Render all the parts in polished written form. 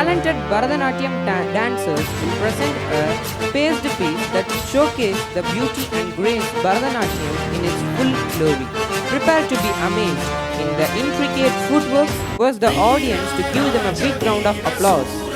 talented Bharatanatyam dancers present a paced piece that showcase the beauty and grace Bharatanatyam in its full glory. Prepare to be amazed in the intricate footwork. Was the audience to give them a big round of applause.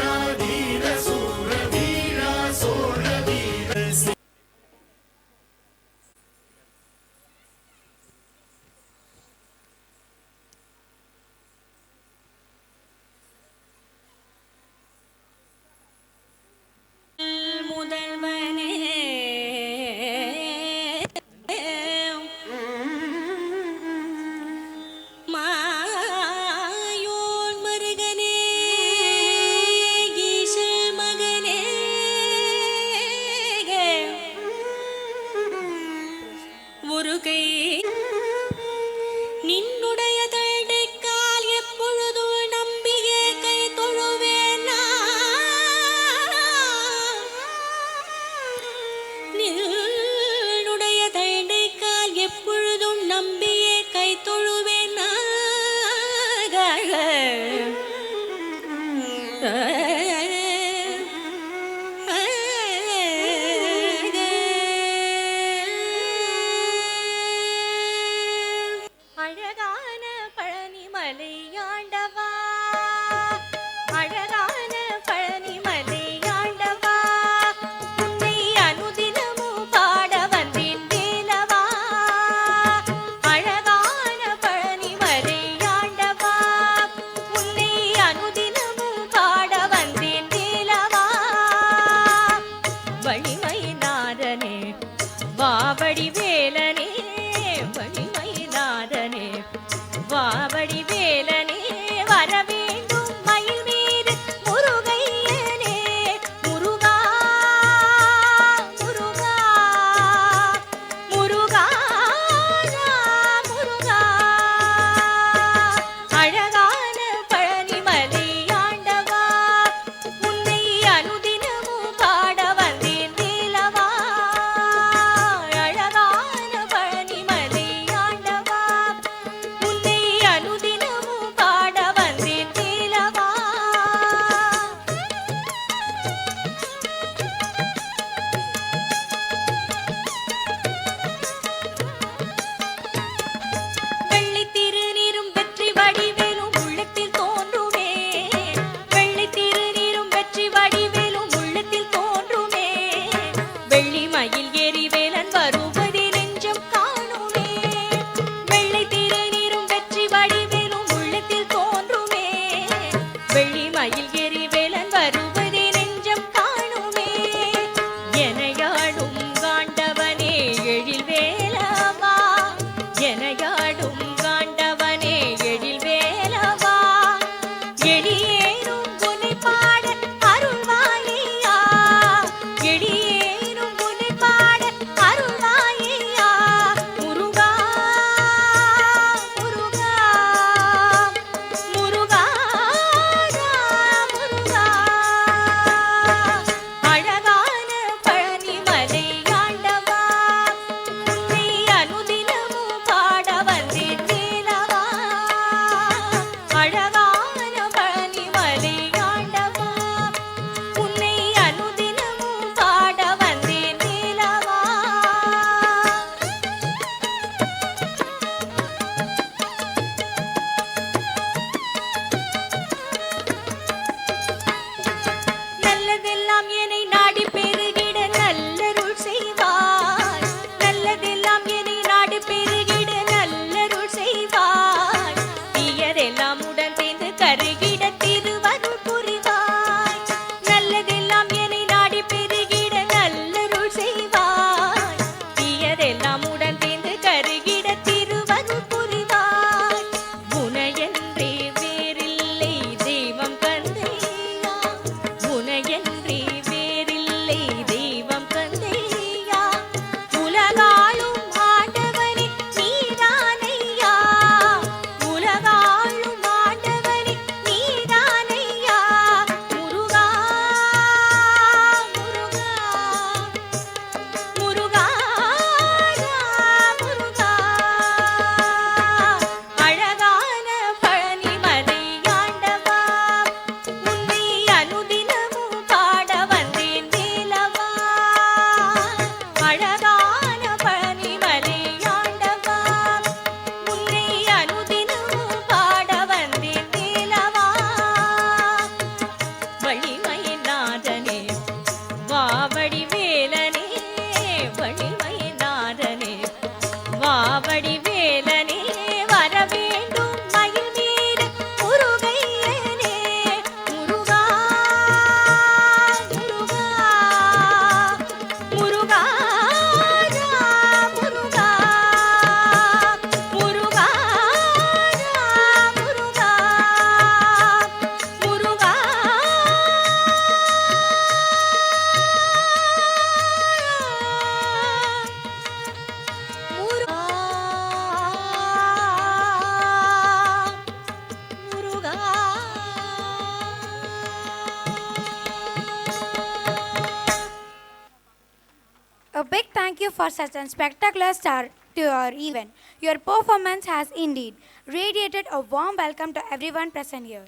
A big thank you for such a spectacular start to your event. Your performance has indeed radiated a warm welcome to everyone present here.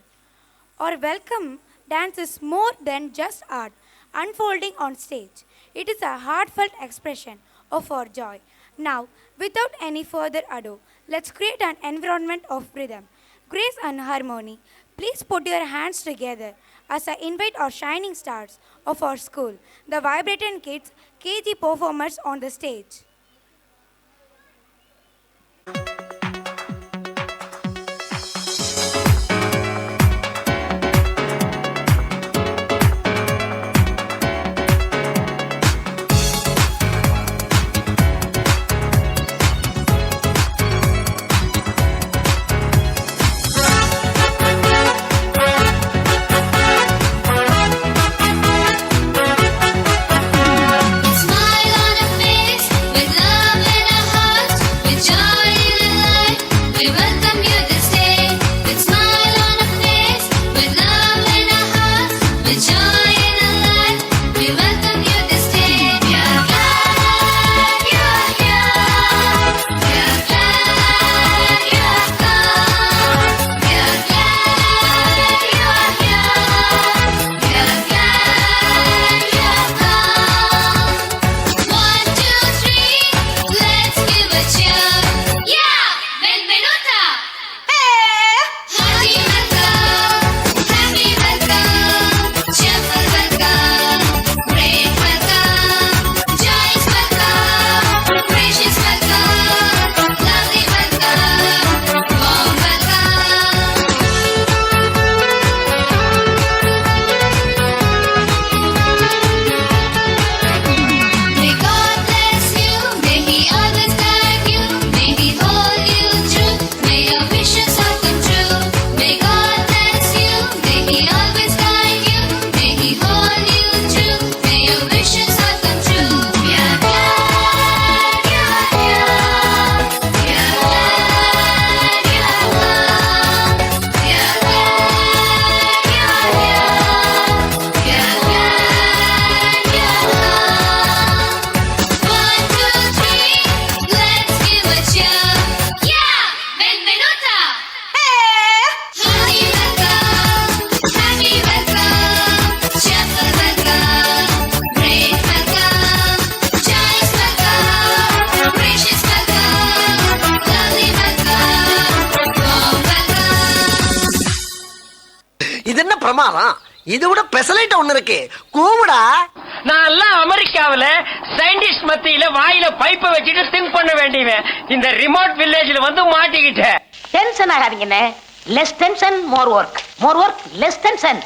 Our welcome dance is more than just art unfolding on stage. It is a heartfelt expression of our joy. Now, without any further ado, let's create an environment of rhythm, grace, and harmony. Please put your hands together as I invite our shining stars of our school, the Vibrant Kids KG performers on the stage. இது விட பெசலைட் ஒண்ணு இருக்கு கூமுடா. நான் எல்லாம் அமெரிக்காவில scientist மத்தியில வாயில பைப்பை வச்சுட்டு திங்க் பண்ண வேண்டியவன் இந்த ரிமோட் வில்லேஜ்ல வந்து மாட்டிக்கிட்டேன். டென்ஷன் ஆகாதீங்கண்ணே. Less tension more work, more work less tension.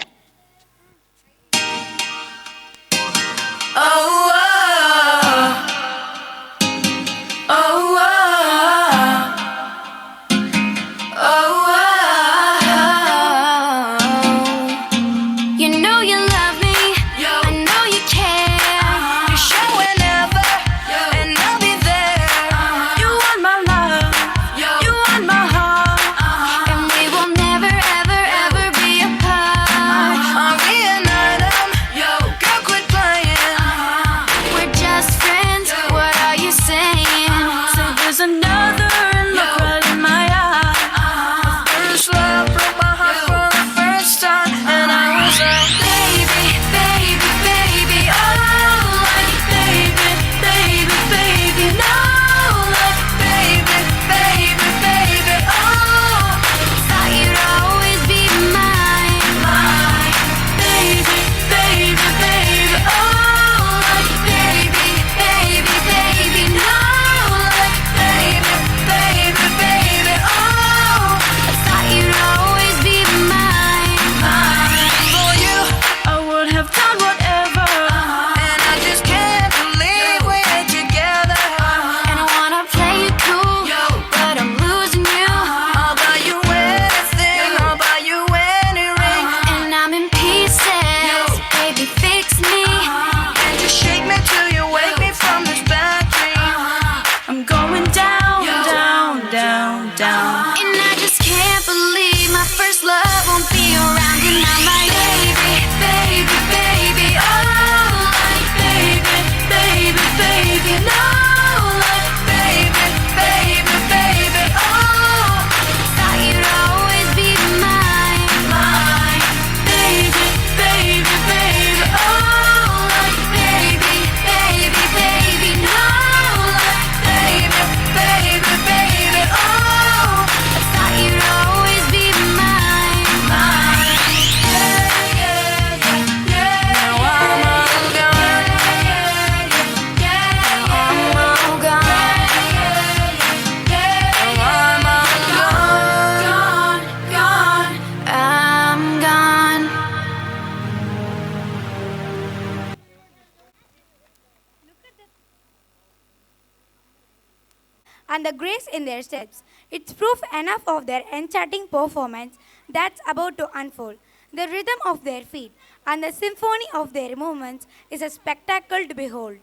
and the grace in their steps. It's proof enough of their enchanting performance that's about to unfold. The rhythm of their feet and the symphony of their movements is a spectacle to behold.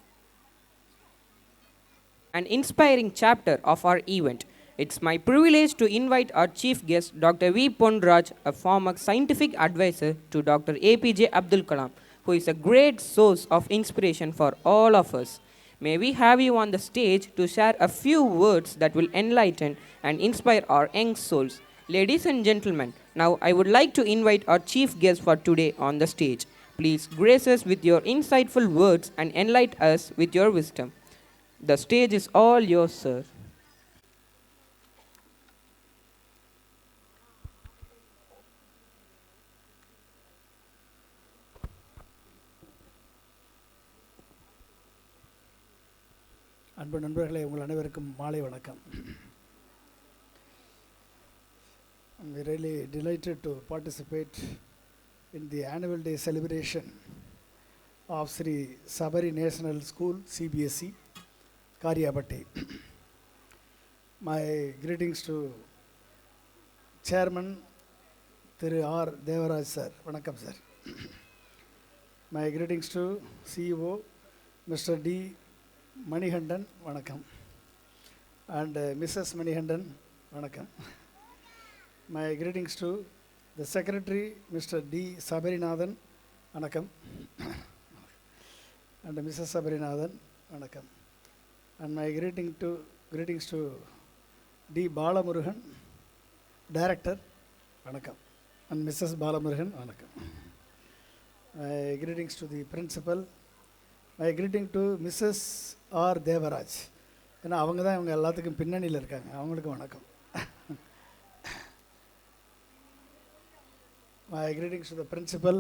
An inspiring chapter of our event. It's my privilege to invite our chief guest, Dr. V. Ponraj, a former scientific advisor to Dr. APJ Abdul Kalam, who is a great source of inspiration for all of us. May we have you on the stage to share a few words that will enlighten and inspire our young souls. Ladies and gentlemen, now I would like to invite our chief guest for today on the stage. Please grace us with your insightful words and enlighten us with your wisdom. The stage is all yours, sir. அன்பு நண்பர்களே, உங்கள் அனைவருக்கும் மாலை வணக்கம். I'm really delighted to participate in the annual day celebration of Sri Sabari National School, CBSE, Karyabatti. My greetings to Chairman Thiru R. Devaraj sir. Vanakkam sir. My greetings to CEO Mr. D. Manihandan, vanakkam, and Mrs. Manihandan, vanakkam. My greetings to the Secretary, Mr. D. Sabarinathan, vanakkam, and Mrs. Sabarinathan, vanakkam. And my greetings to D. Balamurugan, Director, vanakkam, and Mrs. Balamurugan, vanakkam. My greetings to the Principal. My greeting to Mrs. R. Devaraj. ஏன்னா அவங்க தான் இவங்க எல்லாத்துக்கும் பின்னணியில் இருக்காங்க. அவங்களுக்கு வணக்கம். My greetings to the principal,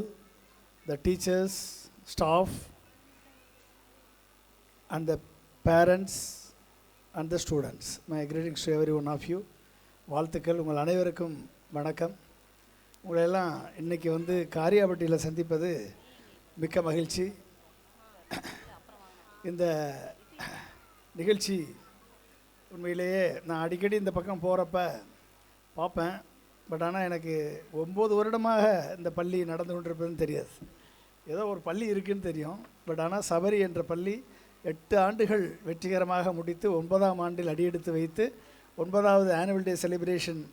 the teachers, staff, and the parents and the students. My greetings to every one of you. வாழ்த்துக்கள். உங்கள் அனைவருக்கும் வணக்கம். உங்களெல்லாம் இன்றைக்கி வந்து காரியாபட்டியில் சந்திப்பது மிக்க மகிழ்ச்சி. இந்த நிகழ்ச்சி உண்மையிலேயே நான் அடிக்கடி இந்த பக்கம் போகிறப்ப பார்ப்பேன். பட் ஆனால் எனக்கு 9 வருடமாக இந்த பள்ளி நடந்து கொண்டிருப்பதுன்னு தெரியாது. ஏதோ ஒரு பள்ளி இருக்குதுன்னு தெரியும். பட் ஆனால் சபரி என்ற பள்ளி 8 ஆண்டுகள் வெற்றிகரமாக முடித்து 9ஆம் ஆண்டில் அடியெடுத்து வைத்து 9வது ஆனுவல் டே செலிப்ரேஷன்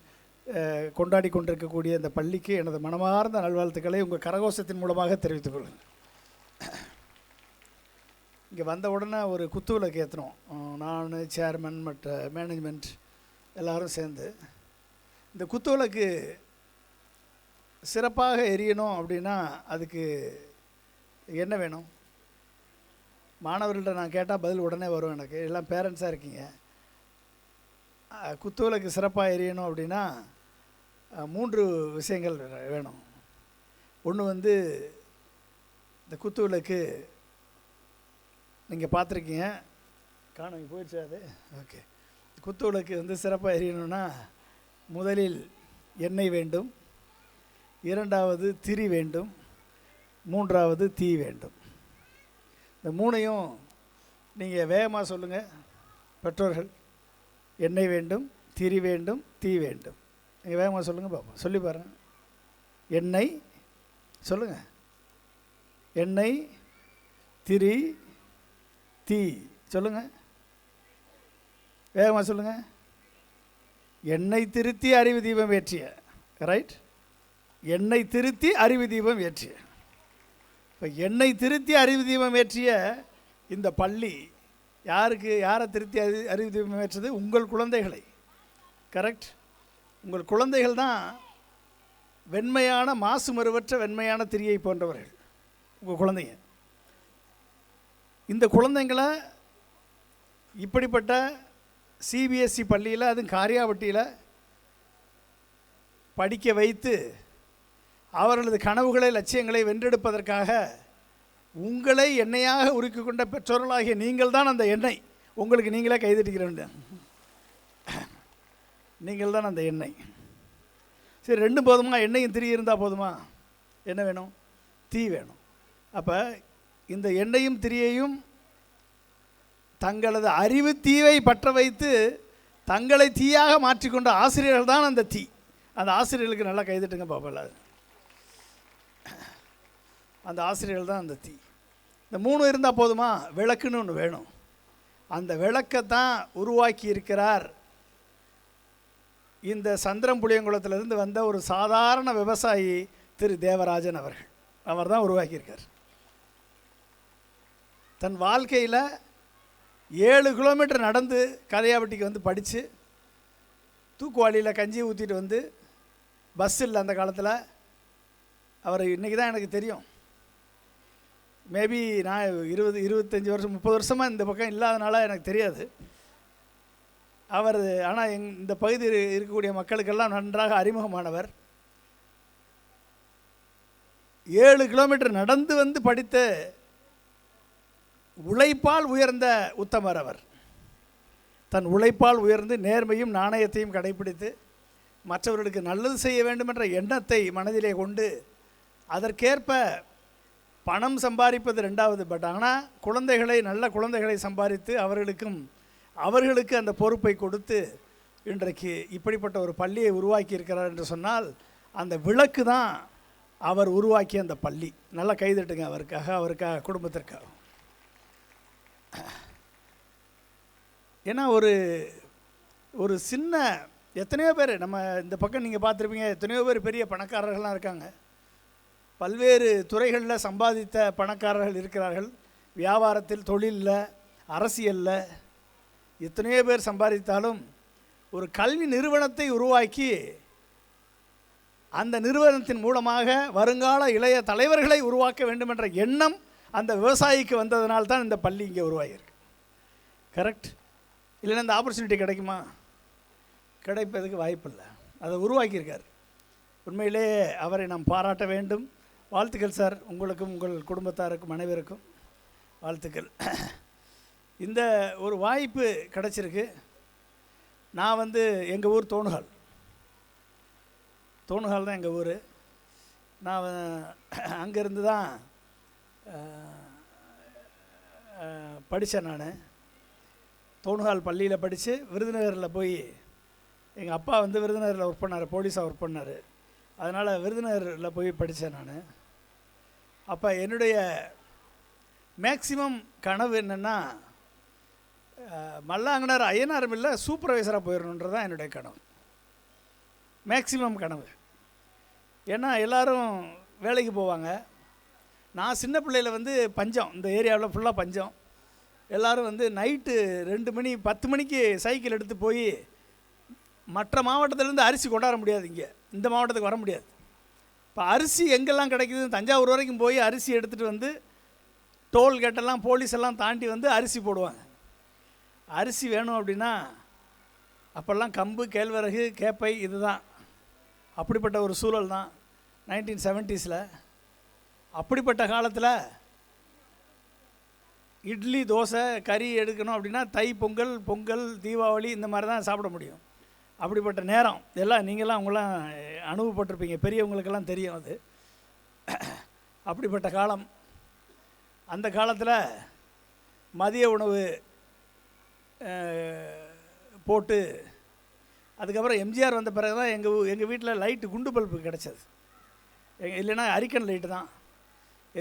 கொண்டாடி கொண்டிருக்கக்கூடிய இந்த பள்ளிக்கு எனது மனமார்ந்த நல்வாழ்த்துக்களை உங்கள் கரகோஷத்தின் மூலமாக தெரிவித்துக் கொள்கிறேன். இங்கே வந்த உடனே ஒரு குத்துவிளக்கு ஏற்றினோம். நான், சேர்மன், மற்ற மேனேஜ்மெண்ட் எல்லோரும் சேர்ந்து. இந்த குத்துவிளக்கு சிறப்பாக எரியணும் அப்படின்னா அதுக்கு என்ன வேணும்? மாணவர்கள்ட்ட நான் கேட்டால் பதில் உடனே வரும். எனக்கு எல்லாம் பேரண்ட்ஸாக இருக்கீங்க. குத்துவிளக்கு சிறப்பாக எரியணும் அப்படின்னா 3 விஷயங்கள் வேணும். ஒன்று வந்து இந்த குத்துவிளக்கு நீங்கள் பார்த்துருக்கீங்க, காணும் போயிடுச்சு அது. ஓகே, குத்துவிளக்கு வந்து சிறப்பாக எரியணும்னா முதலில் எண்ணெய் வேண்டும், 2வது திரி வேண்டும், 3வது தீ வேண்டும். இந்த 3ஐயும் நீங்கள் வேகமாக சொல்லுங்கள் பெற்றோர்கள். எண்ணெய் வேண்டும், திரி வேண்டும், தீ வேண்டும். நீங்கள் வேகமாக சொல்லுங்கள் பாப்போம். சொல்லி பாருங்கள். எண்ணெய் சொல்லுங்கள். எண்ணெய், திரி, தீ சொல்லுங்கள். வேகமாக சொல்லுங்கள். எண்ணெய் திருத்தி அறிவு தீபம் ஏற்றிய. ரைட். எண்ணெய் திருத்தி அறிவு தீபம் ஏற்றிய. இப்போ எண்ணெய் திருத்தி அறிவு தீபம் ஏற்றிய இந்த பள்ளி யாரை திருத்தி அறிவு தீபம் ஏற்றது? உங்கள் குழந்தைகளை. கரெக்ட். உங்கள் குழந்தைகள் தான் வெண்மையான மாசு மறுவற்ற வெண்மையான திரியை போன்றவர்கள் உங்கள் குழந்தைங்க. இந்த குழந்தைங்களை இப்படிப்பட்ட சிபிஎஸ்சி பள்ளியில், அதுவும் காரியாபட்டியில் படிக்க வைத்து அவர்களது கனவுகளை, லட்சியங்களை வென்றெடுப்பதற்காக உங்களை எண்ணெயாக உருக்கி கொண்ட பெற்றோர்களாகிய நீங்கள் தான் அந்த எண்ணெய். உங்களுக்கு நீங்களே கைதட்டிக்கிறேன். நீங்கள் தான் அந்த எண்ணெய். சரி, 2 போதுமா? எண்ணெயும் திரி இருந்தால் போதுமா? என்ன வேணும்? தீ வேணும். அப்போ இந்த எண்ணெயும் திரியையும் தங்களது அறிவு தீவை பற்ற வைத்து தங்களை தீயாக மாற்றிக்கொண்ட ஆசிரியர்கள் தான் அந்த தீ. அந்த ஆசிரியர்களுக்கு நல்லா கைதட்டுங்க பாப்பா. அந்த ஆசிரியர்கள் தான் அந்த தீ. இந்த 3 இருந்தால் போதுமா? விளக்குன்னு ஒன்று வேணும். அந்த விளக்கத்தான் உருவாக்கி இருக்கிறார் இந்த சந்திரம்புளியங்குளத்திலிருந்து வந்த ஒரு சாதாரண விவசாயி திரு தேவராஜன் அவர்கள். அவர் தான் உருவாக்கியிருக்கார். தன் வாழ்க்கையில் 7 கிலோமீட்டர் நடந்து கதையாவட்டிக்கு வந்து படித்து, தூக்குவாளியில் கஞ்சி ஊற்றிட்டு வந்து, பஸ் இல்லை அந்த காலத்தில். அவர் இன்றைக்கி தான் எனக்கு தெரியும். மேபி நான் 20-25 வருஷம் 30 வருஷமாக இந்த பக்கம் இல்லாதனால எனக்கு தெரியாது அவர். ஆனால் இந்த பகுதியில் இருக்கக்கூடிய மக்களுக்கெல்லாம் நன்றாக அறிமுகமானவர். 7 கிலோமீட்டர் நடந்து வந்து படித்த உழைப்பால் உயர்ந்த உத்தமர் அவர். தன் உழைப்பால் உயர்ந்து நேர்மையும் நாணயத்தையும் கடைபிடித்து மற்றவர்களுக்கு நல்லது செய்ய வேண்டும் என்ற எண்ணத்தை மனதிலே கொண்டு அதற்கேற்ப பணம் சம்பாதிப்பது 2வது. பட் ஆனால் குழந்தைகளை, நல்ல குழந்தைகளை சம்பாதித்து அவர்களுக்கு அந்த பொறுப்பை கொடுத்து இன்றைக்கு இப்படிப்பட்ட ஒரு பள்ளியை உருவாக்கி இருக்கிறார் என்று சொன்னால் அந்த விளக்கு தான் அவர் உருவாக்கிய அந்த பள்ளி. நல்லா கைதட்டுங்க அவருக்காக குடும்பத்திற்காக. ஏன்னா ஒரு சின்ன எத்தனையோ பேர் நம்ம இந்த பக்கம் நீங்கள் பார்த்துருப்பீங்க, எத்தனையோ பேர் பெரிய பணக்காரர்கள்லாம் இருக்காங்க. பல்வேறு துறைகளில் சம்பாதித்த பணக்காரர்கள் இருக்கிறார்கள். வியாபாரத்தில், தொழிலில், அரசியலில் எத்தனையோ பேர் சம்பாதித்தாலும் ஒரு கல்வி நிறுவனத்தை உருவாக்கி அந்த நிறுவனத்தின் மூலமாக வருங்கால இளைய தலைவர்களை உருவாக்க வேண்டும் என்ற எண்ணம் அந்த விவசாயிக்கு வந்ததனால்தான் இந்த பள்ளி இங்கே உருவாகியிருக்கு. கரெக்ட்? இல்லைன்னா இந்த ஆப்பர்ச்சுனிட்டி கிடைக்குமா? கிடைப்பதுக்கு வாய்ப்பில்லை. அதை உருவாக்கியிருக்கார். உண்மையிலே அவரை நாம் பாராட்ட வேண்டும். வாழ்த்துக்கள் சார். உங்களுக்கும் உங்கள் குடும்பத்தாருக்கும் அனைவருக்கும் வாழ்த்துக்கள். இந்த ஒரு வாய்ப்பு கிடச்சிருக்கு. நான் எங்கள் ஊர் தோணுகால் தான் எங்கள் ஊர். நான் அங்கேருந்து தான் படித்தேன். நான் தோணுகால் பள்ளியில் படித்து விருதுநகரில் போய், எங்கள் அப்பா விருதுநகரில் ஒர்க் பண்ணார், போலீஸாக ஒர்க் பண்ணார். அதனால் விருதுநகரில் போய் படித்தேன் நான். அப்போ என்னுடைய மேக்சிமம் கனவு என்னென்னா, மல்லாங்கனார் ஐயனார் மில்லில் சூப்பர்வைசராக போயிடணுன்றது தான் என்னுடைய கனவு, மேக்சிமம் கனவு. ஏன்னா எல்லோரும் வேலைக்கு போவாங்க. நான் சின்ன பிள்ளையில் பஞ்சம், இந்த ஏரியாவில் ஃபுல்லாக பஞ்சம். எல்லோரும் நைட்டு 2 மணி 10 மணிக்கு சைக்கிள் எடுத்து போய் மற்ற மாவட்டத்திலேருந்து அரிசி கொண்டாட முடியாது, இங்கே இந்த மாவட்டத்துக்கு வர முடியாது. இப்போ அரிசி எங்கெல்லாம் கிடைக்குது, தஞ்சாவூர் வரைக்கும் போய் அரிசி எடுத்துகிட்டு டோல்கேட்டெல்லாம் போலீஸ் எல்லாம் தாண்டி அரிசி போடுவாங்க. அரிசி வேணும் அப்படின்னா அப்போல்லாம் கம்பு, கேழ்வரகு, கேப்பை இதுதான். அப்படிப்பட்ட ஒரு சூழல் தான் 1970s. அப்படிப்பட்ட காலத்தில் இட்லி, தோசை, கறி எடுக்கணும் அப்படின்னா தை பொங்கல், தீபாவளி இந்த மாதிரி தான் சாப்பிட முடியும். அப்படிப்பட்ட நேரம் எல்லாம் நீங்களாம் அவங்களாம் அனுபவப்பட்டிருப்பீங்க, பெரியவங்களுக்கெல்லாம் தெரியும் அது. அப்படிப்பட்ட காலம். அந்த காலத்தில் மதிய உணவு போட்டு அதுக்கப்புறம் எம்ஜிஆர் வந்த பிறகு தான் எங்கள் வீட்டில் லைட்டு குண்டு பல்பு கிடச்சது. இல்லைன்னா அரிக்கன் லைட்டு தான்.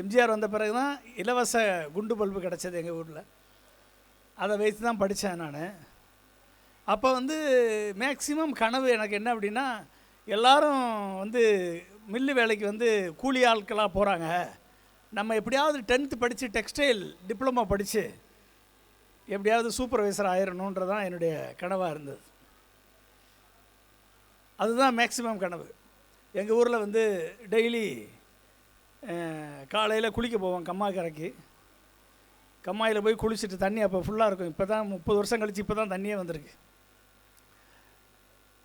எம்ஜிஆர் வந்த பிறகு தான் இலவச குண்டு பல்பு கிடச்சது எங்கள் ஊரில். அதை வைத்து தான் படித்தேன் நான். அப்போ மேக்சிமம் கனவு எனக்கு என்ன அப்படின்னா, எல்லோரும் மில்லு வேலைக்கு கூலி ஆட்களாக போகிறாங்க, நம்ம எப்படியாவது 10th படித்து டெக்ஸ்டைல் டிப்ளமோ படித்து எப்படியாவது சூப்பர்வைசர் ஆயிடணுன்றதான் என்னுடைய கனவாக இருந்தது. அதுதான் மேக்சிமம் கனவு. எங்கள் ஊரில் டெய்லி காலையில் குளிக்க போவோம் கம்மாக்கரைக்கு. கம்மாயில் போய் குளிச்சுட்டு தண்ணி அப்போ ஃபுல்லாக இருக்கும். இப்போ தான் 30 வருஷம் கழித்து இப்போ தான் தண்ணியே வந்திருக்கு.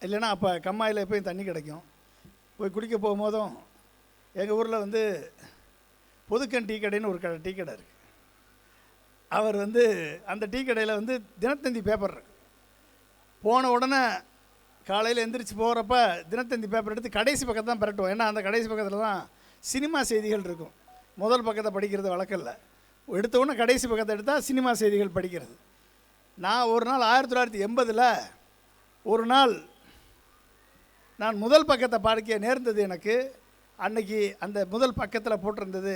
இல்லைன்னா அப்போ கம்மாயில் எப்போயும் தண்ணி கிடைக்கும். போய் குளிக்க போகும்போதும் எங்கள் ஊரில் பொதுக்கன் டீ கடைன்னு ஒரு டீ கடை இருக்குது. அவர் அந்த டீ கடையில் தினத்தந்தி பேப்பர் இருக்கு. போன உடனே காலையில் எந்திரிச்சு போகிறப்ப தினத்தந்தி பேப்பர் எடுத்து கடைசி பக்கத்தை தான் பரட்டுவோம். ஏன்னா அந்த கடைசி பக்கத்தில் தான் சினிமா செய்திகள் இருக்கும். முதல் பக்கத்தை படிக்கிறது வழக்கம் இல்லை. எடுத்தவுடனே கடைசி பக்கத்தை எடுத்தால் சினிமா செய்திகள் படிக்கிறது. நான் ஒரு நாள் 1980 ஒரு நாள் நான் முதல் பக்கத்தை படிக்க நேர்ந்தது. எனக்கு அன்னைக்கு அந்த முதல் பக்கத்தில் போட்டிருந்தது,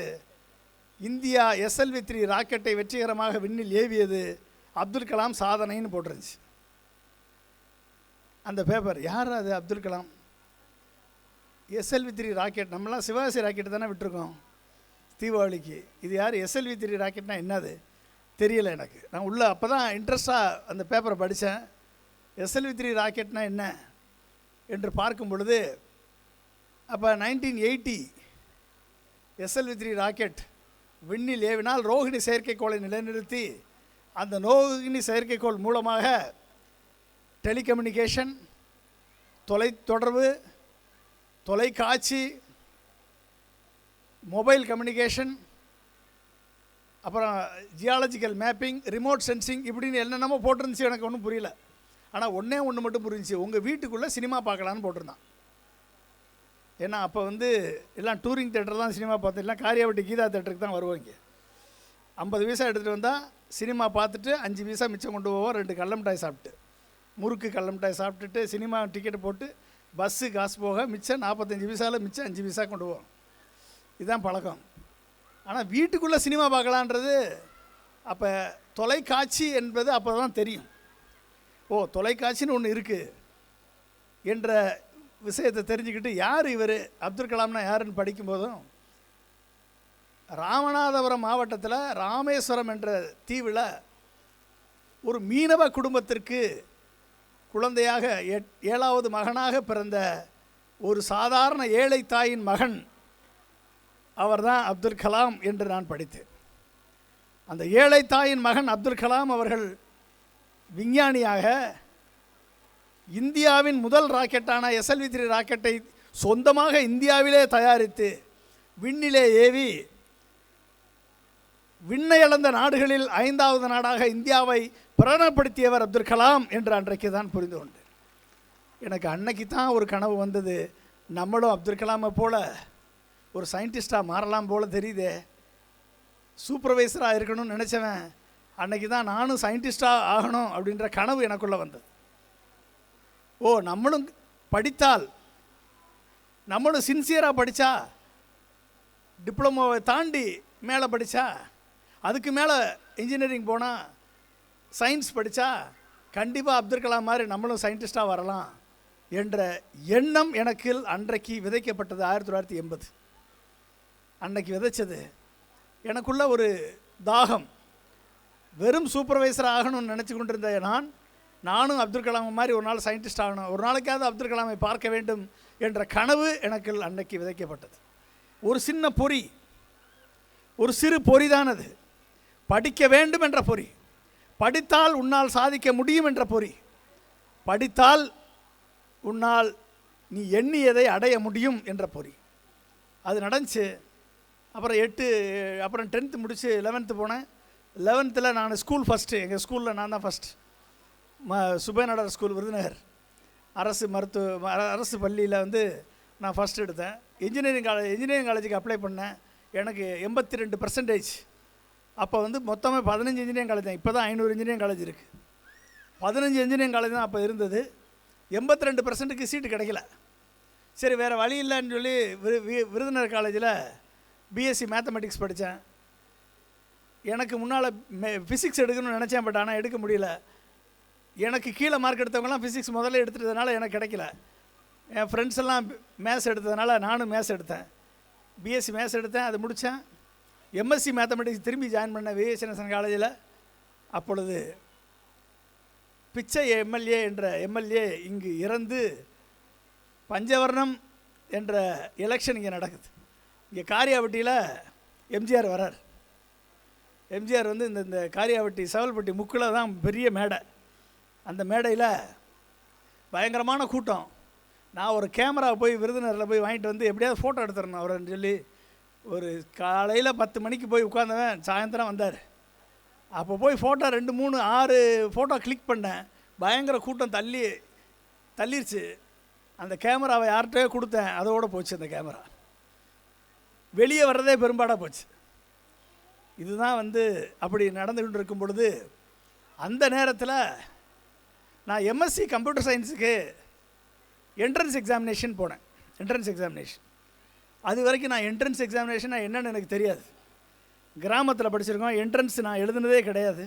இந்தியா SLV-3 ராக்கெட்டை வெற்றிகரமாக விண்ணில் ஏவியது அப்துல் கலாம் சாதனைன்னு போட்டிருந்துச்சு அந்த பேப்பர். யார் அது அப்துல் கலாம்? SLV-3 ராக்கெட், நம்மளாம் சிவாஜி ராக்கெட் தானே விட்டுருக்கோம் தீபாவளிக்கு. இது யார்? SLV-3 ராக்கெட்னா என்னது தெரியல எனக்கு. நான் உள்ள அப்போ தான் இன்ட்ரெஸ்டாக அந்த பேப்பரை படித்தேன். SLV-3 ராக்கெட்னா என்ன என்று பார்க்கும் பொழுது, அப்போ 1980 SLV-3 ராக்கெட் விண்ணில் ஏவினால் ரோஹிணி செயற்கைக்கோளை நிலைநிறுத்தி அந்த ரோஹிணி செயற்கைக்கோள் மூலமாக டெலிகம்யூனிகேஷன், தொலைத்தொடர்பு, தொலைக்காட்சி, மொபைல் கம்யூனிகேஷன், அப்புறம் ஜியாலஜிக்கல் மேப்பிங், ரிமோட் சென்சிங், இப்படின்னு என்னென்னமோ போட்டிருந்துச்சு. எனக்கு ஒன்றும் புரியல. ஆனால் ஒன்று மட்டும் புரிஞ்சிச்சு, உங்கள் வீட்டுக்குள்ளே சினிமா பார்க்கலான்னு போட்டிருந்தான். ஏன்னா அப்போ எல்லாம் டூரிங் தேட்டர் தான் சினிமா பார்த்து, எல்லாம் காரியாவட்டி கீதா தேட்டருக்கு தான் வருவாங்க. 50 பைசா எடுத்துகிட்டு வந்தால் சினிமா பார்த்துட்டு 5 பைசா மிச்சம் கொண்டு போவோம். 2 கடல மிட்டாய் சாப்பிட்டு, முறுக்கு கடல மிட்டாய் சாப்பிட்டுட்டு சினிமா டிக்கெட்டு போட்டு பஸ்ஸு காசு போக மிச்சம் 45 பைசாவில் மிச்சம் 5 பைசா கொண்டு போவோம். இதுதான் பழக்கம். ஆனால் வீட்டுக்குள்ளே சினிமா பார்க்கலான்றது அப்போ தொலைக்காட்சி என்பது அப்போ தான் தெரியும். ஓ, தொலைக்காட்சின்னு ஒன்று இருக்குது என்ற விஷயத்தை தெரிஞ்சுக்கிட்டு, யார் இவர் அப்துல் கலாம்னா யாருன்னு படிக்கும்போதும், ராமநாதபுரம் மாவட்டத்தில் ராமேஸ்வரம் என்ற தீவில் ஒரு மீனவ குடும்பத்திற்கு குழந்தையாக 7வது மகனாக பிறந்த ஒரு சாதாரண ஏழை தாயின் மகன் அவர்தான் அப்துல் கலாம் என்று நான் படித்தேன். அந்த ஏழை தாயின் மகன் அப்துல் கலாம் அவர்கள் விஞ்ஞானியாக இந்தியாவின் முதல் ராக்கெட்டான SLV-3 ராக்கெட்டை சொந்தமாக இந்தியாவிலே தயாரித்து விண்ணிலே ஏவி விண்ணை அளந்த நாடுகளில் 5வது நாடாக இந்தியாவை பிரணப்படுத்தியவர் அப்துல் கலாம் என்று அன்றைக்கு தான் புரிந்து கொண்டேன். எனக்கு அன்னைக்கு தான் ஒரு கனவு வந்தது, நம்மளும் அப்துல் கலாமை போல ஒரு சயின்டிஸ்டாக மாறலாம் போல தெரியுதே. சூப்பர்வைசராக இருக்கணும்னு நினச்சவன் அன்னைக்கு தான் நானும் சயின்டிஸ்டாக ஆகணும் அப்படின்ற கனவு எனக்குள்ளே வந்தது. ஓ, நம்மளும் படித்தால், நம்மளும் சின்சியராக படித்தா, டிப்ளமோவை தாண்டி மேலே படித்தா, அதுக்கு மேலே இன்ஜினியரிங் போனால், சயின்ஸ் படித்தா, கண்டிப்பாக அப்துல் கலாம் மாதிரி நம்மளும் சயின்டிஸ்டாக வரலாம் என்ற எண்ணம் எனக்கு அன்றைக்கு விதைக்கப்பட்டது. 1980 அன்னைக்கு விதைச்சது. எனக்குள்ள ஒரு தாகம். வெறும் சூப்பர்வைசர் ஆகணும்னு நினச்சி கொண்டிருந்த நானும் அப்துல் கலாம் மாதிரி ஒரு நாள் சயின்டிஸ்ட் ஆகணும், ஒரு நாளைக்காவது அப்துல் கலாமை பார்க்க வேண்டும் என்ற கனவு எனக்கு அன்னைக்கு விதைக்கப்பட்டது. ஒரு சின்ன பொறி, ஒரு சிறு பொறி தான் அது. படிக்க வேண்டும் என்ற பொறி, படித்தால் உன்னால் சாதிக்க முடியும் என்ற பொறி, படித்தால் உன்னால் நீ எண்ணியதை அடைய முடியும் என்ற பொறி. அது நடந்துச்சு. அப்புறம் 10th முடித்து 11th போனேன். 11th நான் ஸ்கூல் ஃபஸ்ட்டு. எங்கள் ஸ்கூலில் நான் தான் ஃபஸ்ட். சுபேநடர் ஸ்கூல், விருதுநகர் அரசு பள்ளியில் நான் ஃபஸ்ட் எடுத்தேன். இன்ஜினியரிங் காலேஜுக்கு அப்ளை பண்ணேன். எனக்கு 82%. அப்போ மொத்தமே 15 இன்ஜினியரிங் காலேஜ் தான். இப்போ தான் 500 இன்ஜினியரிங் காலேஜ் இருக்குது. 15 இன்ஜினியரிங் காலேஜ் தான் அப்போ இருந்தது. 82%க்கு சீட்டு கிடைக்கல. சரி, வேறு வழி இல்லைன்னு சொல்லி விருதுநகர் காலேஜில் பிஎஸ்சி மேத்தமெட்டிக்ஸ் படித்தேன். எனக்கு முன்னால் ஃபிசிக்ஸ் எடுக்கணும்னு நினச்சேன், பட் ஆனால் எடுக்க முடியல. எனக்கு கீழே மார்க் எடுத்தவங்களாம் ஃபிசிக்ஸ் முதல்ல எடுத்துட்டதுனால எனக்கு கிடைக்கல. என் ஃப்ரெண்ட்ஸ் எல்லாம் மேத்ஸ் எடுத்ததுனால நானும் மேத்ஸ் எடுத்தேன். பிஎஸ்சி மேத்ஸ் எடுத்தேன், அது முடித்தேன். எம்எஸ்சி மேத்தமெட்டிக்ஸ் திரும்பி ஜாயின் பண்ணேன் விவேகானந்தன் காலேஜில். அப்பொழுது பிச்சை எம்எல்ஏ என்ற எம்எல்ஏ இங்கு இறந்து பஞ்சவர்ணம் என்ற எலெக்ஷன் இங்கே நடக்குது. இங்கே காரியாவட்டியில் எம்ஜிஆர் வரார். எம்ஜிஆர் இந்த காரியாவட்டி செவல்பட்டி முக்கில் தான் பெரிய மேடை. அந்த மேடையில் பயங்கரமான கூட்டம். நான் ஒரு கேமரா போய் விருதுநகரில் போய் வாங்கிட்டு எப்படியாவது ஃபோட்டோ எடுத்துடணும் அவருன்னு சொல்லி ஒரு காலையில் 10 மணிக்கு போய் உட்காந்தவன் சாயந்தரம் வந்தார். அப்போ போய் ஃபோட்டோ 2, 3, 6 ஃபோட்டோ கிளிக் பண்ணேன். பயங்கர கூட்டம் தள்ளிருச்சு. அந்த கேமராவை யார்கிட்டயே கொடுத்தேன், அதோடு போச்சு. அந்த கேமரா வெளியே வர்றதே பெரும்பாடாக போச்சு. இதுதான் அப்படி நடந்துகிட்டு இருக்கும் பொழுது, அந்த நேரத்தில் நான் எம்எஸ்சி கம்ப்யூட்டர் சயின்ஸுக்கு என்ட்ரன்ஸ் எக்ஸாமினேஷன் போனேன். என்ட்ரன்ஸ் எக்ஸாமினேஷன் அது வரைக்கும் நான் என்ட்ரன்ஸ் எக்ஸாமினேஷன் என்னென்னு எனக்கு தெரியாது. கிராமத்தில் படிச்சிருக்கோம். என்ட்ரன்ஸ் நான் எழுதுனதே கிடையாது.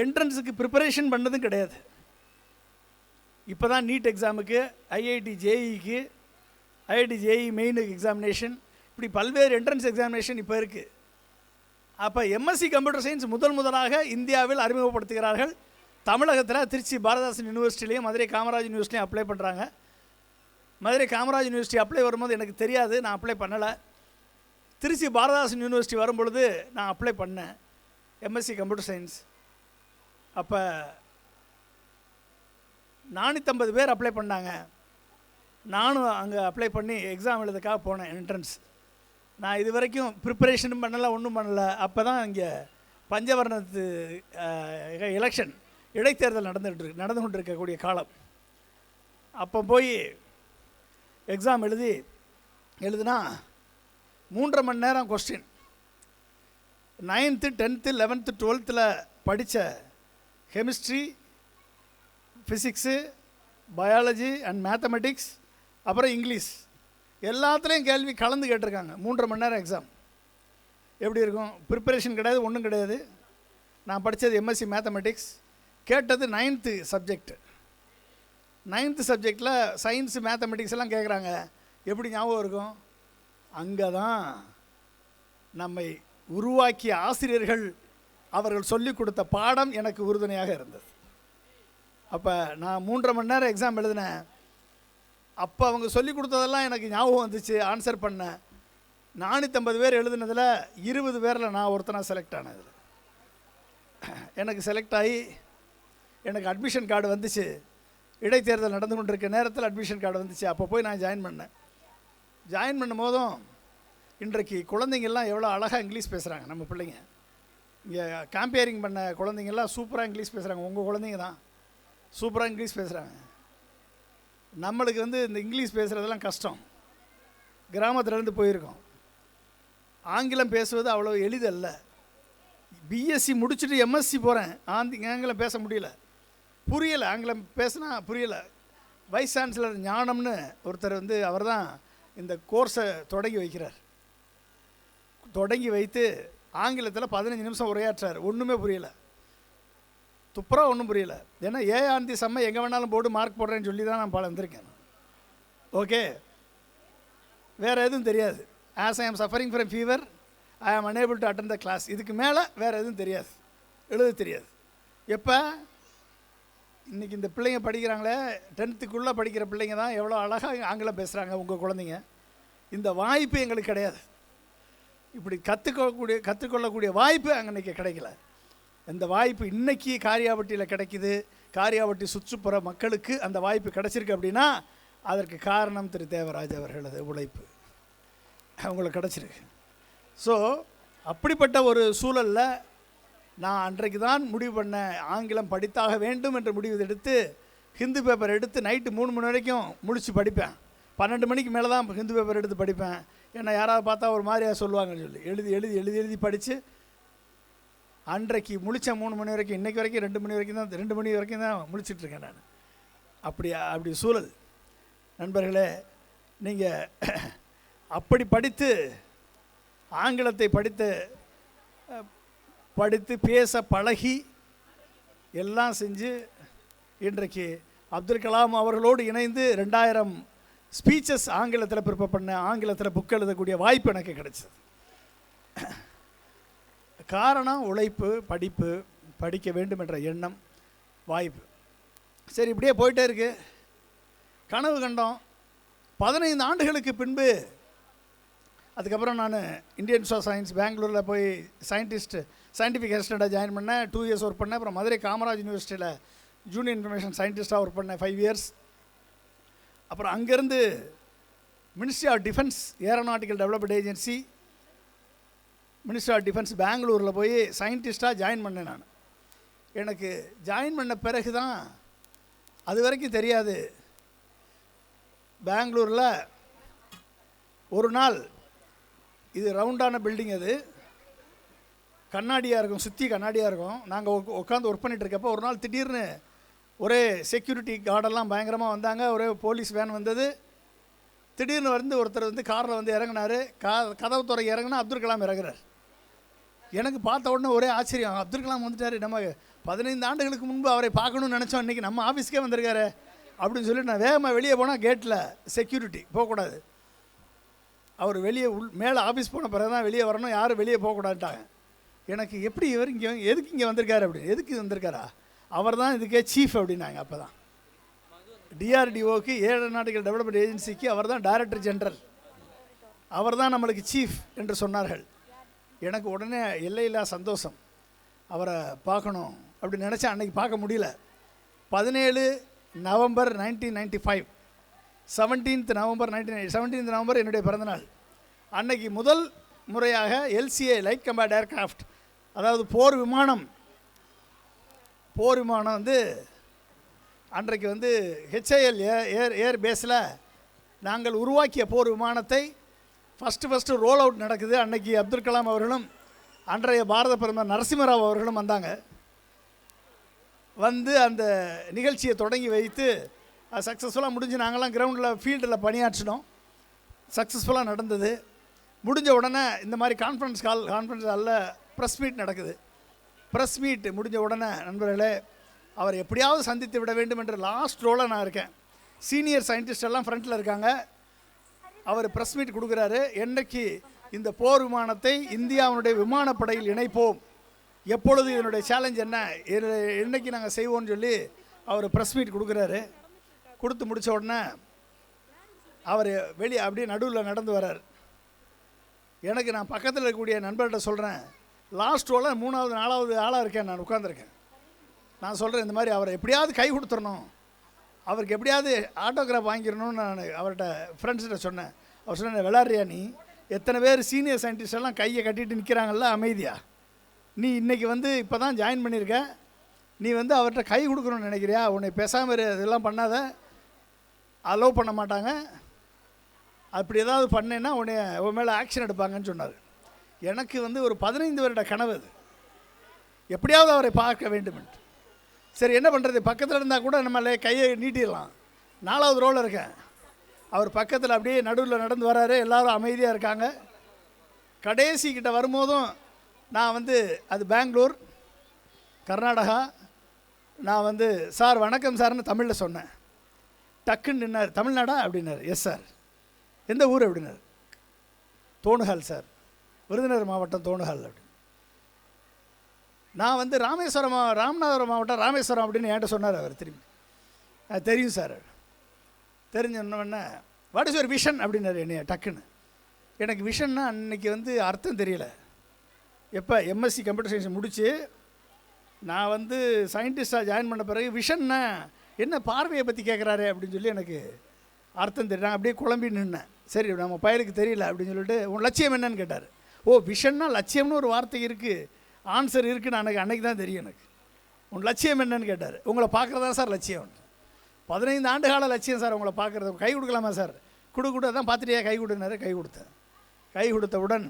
என்ட்ரன்ஸுக்கு ப்ரிப்பரேஷன் பண்ணதும் கிடையாது. இப்போ தான் நீட் எக்ஸாமுக்கு, ஐஐடி ஜேஇக்கு, ஐஐடி ஜேஇ மெயின் எக்ஸாமினேஷன், இப்படி பல்வேறு என்ட்ரன்ஸ் எக்ஸாமினேஷன் இப்போ இருக்குது. அப்போ எம்எஸ்சி கம்ப்யூட்டர் சயின்ஸ் முதலாக இந்தியாவில் அறிமுகப்படுத்துகிறார்கள். தமிழகத்தில் திருச்சி பாரதாசன் யூனிவர்சிட்டிலையும் மதுரை காமராஜ் யூனிவர்சிட்டிலையும் அப்ளை பண்ணுறாங்க. மதுரை காமராஜ் யூனிவர்சிட்டி அப்ளை வரும்போது எனக்கு தெரியாது, நான் அப்ளை பண்ணலை. திருச்சி பாரதாசன் யூனிவர்சிட்டி வரும்பொழுது நான் அப்ளை பண்ணேன் எம்எஸ்சி கம்ப்யூட்டர் சயின்ஸ். அப்போ 450 பேர் அப்ளை பண்ணாங்க. நானும் அங்கே அப்ளை பண்ணி எக்ஸாம் எழுதுக்காக போனேன் என்ட்ரன்ஸ். நான் இது வரைக்கும் ப்ரிப்பரேஷனும் பண்ணலை, ஒன்றும் பண்ணலை. அப்போ தான் இங்கே பஞ்சவர்ணத்து எலெக்ஷன் இடைத்தேர்தல் நடந்து கொண்டு இருக்கக்கூடிய காலம். அப்போ போய் எக்ஸாம் எழுதுனா 3.5 மணி நேரம் question. 9th 10th 11th 12th படித்த chemistry, physics, biology and mathematics, அப்புறம் இங்கிலீஷ், எல்லாத்துலேயும் கேள்வி கலந்து கேட்டிருக்காங்க. 3.5 மணி நேரம் எக்ஸாம். எப்படி இருக்கும்? ப்ரிப்பரேஷன் கிடையாது, ஒன்றும் கிடையாது. நான் படித்தது எம்எஸ்சி மேத்தமெட்டிக்ஸ். கேட்டது 9th சப்ஜெக்ட். 9th சப்ஜெக்டில் சயின்ஸு மேத்தமெட்டிக்ஸ் எல்லாம் கேட்குறாங்க. எப்படி ஞாபகம் இருக்கும்? அங்கே தான் நம்மை உருவாக்கிய ஆசிரியர்கள் அவர்கள் சொல்லிக் கொடுத்த பாடம் எனக்கு உறுதுணையாக இருந்தது. அப்போ நான் 3.5 மணி நேரம் எக்ஸாம் எழுதினேன். அப்போ அவங்க சொல்லிக் கொடுத்ததெல்லாம் எனக்கு ஞாபகம் வந்துச்சு. ஆன்சர் பண்ணேன். 450 பேர் எழுதுனதில் 20 பேரில் நான் ஒருத்தனாக செலக்ட் ஆனதில். எனக்கு செலக்ட் ஆகி எனக்கு அட்மிஷன் கார்டு வந்துச்சு. இடைத்தேர்தல் நடந்து கொண்டிருக்க நேரத்தில் அட்மிஷன் கார்டு வந்துச்சு. அப்போ போய் நான் ஜாயின் பண்ணேன். ஜாயின் பண்ணும் போதும் இன்றைக்கு குழந்தைங்கள்லாம் எவ்வளோ அழகாக இங்கிலீஷ் பேசுகிறாங்க. நம்ம பிள்ளைங்க இங்கே கம்பேரிங் பண்ண குழந்தைங்கள்லாம் சூப்பராக இங்கிலீஷ் பேசுகிறாங்க. உங்கள் குழந்தைங்க தான் சூப்பராக இங்கிலீஷ் பேசுகிறாங்க. நம்மளுக்கு இந்த இங்கிலீஷ் பேசுகிறதெல்லாம் கஷ்டம். கிராமத்துலேருந்து போயிருக்கோம். ஆங்கிலம் பேசுவது அவ்வளோ எளிதல்ல. பிஎஸ்சி முடிச்சுட்டு எம்எஸ்சி போகிறேன். ஆங்கிலம் பேச முடியல, புரியலை. ஆங்கிலம் பேசினா புரியலை. வைஸ் சான்சலர் ஞானம்னு ஒருத்தர் அவர் தான் இந்த கோர்ஸை தொடங்கி வைக்கிறார். தொடங்கி வைத்து ஆங்கிலத்தில் 15 நிமிஷம் உரையாற்றார். ஒன்றுமே புரியலை, துப்புரா ஒன்றும் புரியல. ஏன்னா ஆந்தி செம்ம எங்கே வேணாலும் போட்டு மார்க் போடுறேன்னு சொல்லி தான் நான் பல வந்திருக்கேன். ஓகே, வேறு எதுவும் தெரியாது. ஆஸ் ஐ ஆம் suffering from fever, I am unable to attend the class. இதுக்கு மேலே வேறு எதுவும் தெரியாது, எழுத தெரியாது. எப்போ இன்றைக்கி இந்த பிள்ளைங்க படிக்கிறாங்களே, 10th படிக்கிற பிள்ளைங்க தான் எவ்வளோ அழகாக ஆங்கிலம் பேசுகிறாங்க. உங்கள் குழந்தைங்க இந்த வாய்ப்பு எங்களுக்கு கிடையாது. இப்படி கற்றுக்கொள்ளக்கூடிய வாய்ப்பு அங்கே இன்றைக்கி கிடைக்கல. இந்த வாய்ப்பு இன்றைக்கி காரியாபட்டியில் கிடைக்கிது. காரியாபட்டி சுற்றுப்புற மக்களுக்கு அந்த வாய்ப்பு கிடைச்சிருக்கு. அப்படின்னா அதற்கு காரணம் திரு தேவராஜ் அவர்களது உழைப்பு அவங்களுக்கு கிடச்சிருக்கு. ஸோ அப்படிப்பட்ட ஒரு சூழலில் நான் அன்றைக்கு தான் முடிவு பண்ணேன், ஆங்கிலம் படித்தாக வேண்டும் என்று முடிவு எடுத்து ஹிந்து பேப்பர் எடுத்து நைட்டு 3 மணி வரைக்கும் முடித்து படிப்பேன். 12 மணிக்கு மேலே தான் ஹிந்து பேப்பர் எடுத்து படிப்பேன். ஏன்னா யாராவது பார்த்தா ஒரு மாதிரியாக சொல்லுவாங்கன்னு சொல்லி எழுதி எழுதி எழுதி எழுதி படித்து அன்றைக்கு முழித்தேன் 3 மணி வரைக்கும். இன்றைக்கு வரைக்கும் 2 மணி வரைக்கும் தான் முழிச்சிட்ருக்கேன் நான். அப்படி சூழல். நண்பர்களே, நீங்கள் அப்படி படித்து ஆங்கிலத்தை படித்து பேச பழகி எல்லாம் செஞ்சு இன்றைக்கு அப்துல் கலாம் அவர்களோடு இணைந்து 2000 ஸ்பீச்சஸ் ஆங்கிலத்தில் ப்ரிப்பேர் பண்ண, ஆங்கிலத்தில் புக் எழுதக்கூடிய வாய்ப்பு எனக்கு கிடைச்சது. காரணம் உழைப்பு, படிப்பு, படிக்க வேண்டும் என்ற எண்ணம், வாய்ப்பு. சரி, இப்படியே போயிட்டே இருக்கு. கனவு கண்டோம். 15 ஆண்டுகளுக்கு பின்பு அதுக்கப்புறம் நான் இந்தியன் இன்ஸ்டியூட் ஆஃப் சயின்ஸ் பெங்களூரில் போய் சயின்டிஃபிக் அசிஸ்டண்ட்டாக ஜாயின் பண்ணேன். 2 இயர்ஸ் ஒர்க் பண்ணேன். அப்புறம் மதுரை காமராஜ் யூனிவர்சிட்டியில் ஜூனியர் இன்ஃபர்மேஷன் சயின்டிஸ்ட்டாக ஒர்க் பண்ணேன் 5 இயர்ஸ். அப்புறம் அங்கேருந்து ministry of defence aeronautical development agency, ministry of defence பெங்களூரில் போய் சயின்டிஸ்ட்டாக ஜாயின் பண்ணேன். நான் எனக்கு ஜாயின் பண்ண பிறகு தான், அது வரைக்கும் தெரியாது, பெங்களூரில் ஒரு நாள், இது ரவுண்டான பில்டிங், அது கண்ணாடியாக இருக்கும், சுற்றி கண்ணாடியாக இருக்கும். நாங்கள் உட்காந்து ஒர்க் பண்ணிகிட்டு இருக்கப்போ ஒரு நாள் திடீர்னு ஒரே செக்யூரிட்டி கார்டெல்லாம் பயங்கரமாக வந்தாங்க, ஒரே போலீஸ் வேன் வந்தது. திடீர்னு வந்து ஒருத்தர் வந்து காரில் வந்து இறங்கினார். கதவு துறை இறங்கினா அப்துல் கலாம் இறங்குறார். எனக்கு பார்த்த உடனே ஒரே ஆச்சரியம், அப்துல் கலாம் வந்துட்டார், நம்ம 15 ஆண்டுகளுக்கு முன்பு அவரை பார்க்கணும்னு நினச்சோம், இன்றைக்கி நம்ம ஆஃபீஸ்க்கே வந்திருக்காரு அப்படின்னு சொல்லி நான் வேகமாக வெளியே போனால் கேட்டில் செக்யூரிட்டி போகக்கூடாது. அவர் வெளியே மேலே ஆஃபீஸ் போன பிறகு தான் வெளியே வரணும், யாரும் வெளியே போகக்கூடாதுட்டாங்க. எனக்கு எப்படி இவர் இங்கே எதுக்கு இங்கே வந்திருக்காரு அப்படின்னு, எதுக்கு வந்திருக்காரா, அவர் தான் இதுக்கே சீஃப் அப்படின்னாங்க. அப்போ தான் டிஆர்டிஓக்கு, ஏரோநாட்டிக்கல் டெவலப்மெண்ட் ஏஜென்சிக்கு அவர் தான் டைரக்டர் ஜெனரல், அவர் தான் நம்மளுக்கு சீஃப் என்று சொன்னார்கள். எனக்கு உடனே எல்லையில்லா சந்தோஷம், அவரை பார்க்கணும் அப்படின்னு நினச்சேன். அன்றைக்கி பார்க்க முடியல. 17 நவம்பர் 1995, 17th நவம்பர் என்னுடைய பிறந்தநாள். அன்னைக்கு முதல் முறையாக LCA லைட் கம்பேட் ஏர்கிராஃப்ட், அதாவது போர் விமானம் வந்து அன்றைக்கு வந்து HAL ஏர் பேஸில் நாங்கள் உருவாக்கிய போர் விமானத்தை ஃபஸ்ட்டு ரோல் அவுட் நடக்குது. அன்னைக்கு அப்துல் கலாம் அவர்களும் அன்றைய பாரத பிரதமர் நரசிம்மராவ் அவர்களும் வந்தாங்க. வந்து அந்த நிகழ்ச்சியை தொடங்கி வைத்து சக்ஸஸ்ஃபுல்லாக முடிஞ்சு நாங்கள்லாம் கிரவுண்டில் ஃபீல்டில் பணியாற்றினோம். சக்ஸஸ்ஃபுல்லாக நடந்தது. முடிஞ்ச உடனே இந்த மாதிரி கான்ஃபரன்ஸ் ஹாலில் ப்ரெஸ் மீட் நடக்குது. ப்ரெஸ் மீட் முடிஞ்ச உடனே நண்பர்களே, அவர் எப்படியாவது சந்தித்து விட வேண்டும் என்ற லாஸ்ட் ரோவில் நான் இருக்கேன். சீனியர் சயின்டிஸ்ட் எல்லாம் ஃப்ரண்ட்டில் இருக்காங்க. அவர் ப்ரெஸ் மீட் கொடுக்குறாரு. என்றைக்கு இந்த போர் விமானத்தை இந்தியாவுடைய விமானப்படையில் இணைப்போம், எப்பொழுது இதனுடைய சேலஞ்ச் என்ன, என்றைக்கு நாங்கள் செய்வோம்னு சொல்லி அவர் ப்ரெஸ் மீட் கொடுக்குறாரு. கொடுத்து முடித்த உடனே அவர் வெளியே அப்படியே நடுவில் நடந்து வர்றார். எனக்கு நான் பக்கத்தில் இருக்கக்கூடிய நண்பர்கிட்ட சொல்கிறேன், லாஸ்ட் ரோவில் 3வது 4வது ஆளாக இருக்கேன், நான் உட்காந்துருக்கேன். நான் சொல்கிறேன், இந்த மாதிரி அவரை எப்படியாவது கை கொடுத்துடணும், அவருக்கு எப்படியாவது ஆட்டோகிராஃப் வாங்கிடணும்னு நான் அவர்கிட்ட ஃப்ரெண்ட்ஸ்கிட்ட சொன்னேன். அவர் சொன்ன, விளாட்றியா நீ, எத்தனை பேர் சீனியர் சயின்டிஸ்ட் எல்லாம் கையை கட்டிட்டு நிற்கிறாங்கல்ல அமைதியா, நீ இன்றைக்கி வந்து இப்போ தான் ஜாயின் பண்ணியிருக்க, நீ வந்து அவர்கிட்ட கை கொடுக்கணும்னு நினைக்கிறியா, உன்னை பேசாமல் இதெல்லாம் பண்ணாத, அலோவ் பண்ண மாட்டாங்க, அப்படி ஏதாவது பண்ணேன்னா உன் மேலே ஆக்ஷன் எடுப்பாங்கன்னு சொன்னார். எனக்கு வந்து ஒரு 15 வருட கனவு அது, எப்படியாவது அவரை பார்க்க வேண்டும். சரி என்ன பண்ணுறது, பக்கத்தில் இருந்தால் கூட நம்மளே கையை நீட்டிடலாம். 4வது ரோவில் இருக்கேன், அவர் பக்கத்தில் அப்படியே நடுவில் நடந்து வராரு, எல்லோரும் அமைதியாக இருக்காங்க. கடைசி கிட்ட வரும்போதும் நான் வந்து அது பெங்களூர் கர்நாடகா, நான் வந்து சார் வணக்கம் சார்னு தமிழில் சொன்னேன். டக்குன்னு நின்னார். தமிழ்நாடா அப்படின்னார். Yes sir. எந்த ஊர் அப்படின்னார். தோணுகால் சார், விருதுநகர் மாவட்டம் தோணுகால் அப்படின்னு. நான் வந்து ராமநாதபுரம் மாவட்டம் ராமேஸ்வரம் அப்படின்னு என்கிட்ட சொன்னார் அவர். திரும்பி தெரியும் சார். தெரிஞ்சோன்னே வாட் இஸ் யுவர் விஷன் அப்படின்னாரு என்னைய டக்குன்னு. எனக்கு விஷன்னா அன்றைக்கி வந்து அர்த்தம் தெரியல. எப்போ MSc கம்ப்யூட்டர் சயின்ஸ் முடித்து நான் வந்து சயின்டிஸ்டாக ஜாயின் பண்ண பிறகு விஷன்னா என்ன பார்வையை பற்றி கேட்குறாரு அப்படின்னு சொல்லி எனக்கு அர்த்தம் தெரியல. அப்படியே குழம்பி நின்னேன். சரி நம்ம பயலுக்கு தெரியல அப்படின்னு சொல்லிட்டு, உன் லட்சியம் என்னன்னு கேட்டார். ஓ விஷன்னா லட்சியம்னு ஒரு வார்த்தை இருக்குது, ஆன்சர் இருக்குன்னு அன்றைக்கி தான் தெரியும் எனக்கு. உன் லட்சியம் என்னன்னு கேட்டார். உங்களை பார்க்குறதா சார் லட்சியம். 15 ஆண்டு கால லட்சியம் சார் உங்களை பார்க்குறது. கை கொடுக்கலாமா சார்? கொடு தான் பார்த்துட்டியா கை கொடுனாரு. கை கொடுத்தேன். கை கொடுத்தவுடன்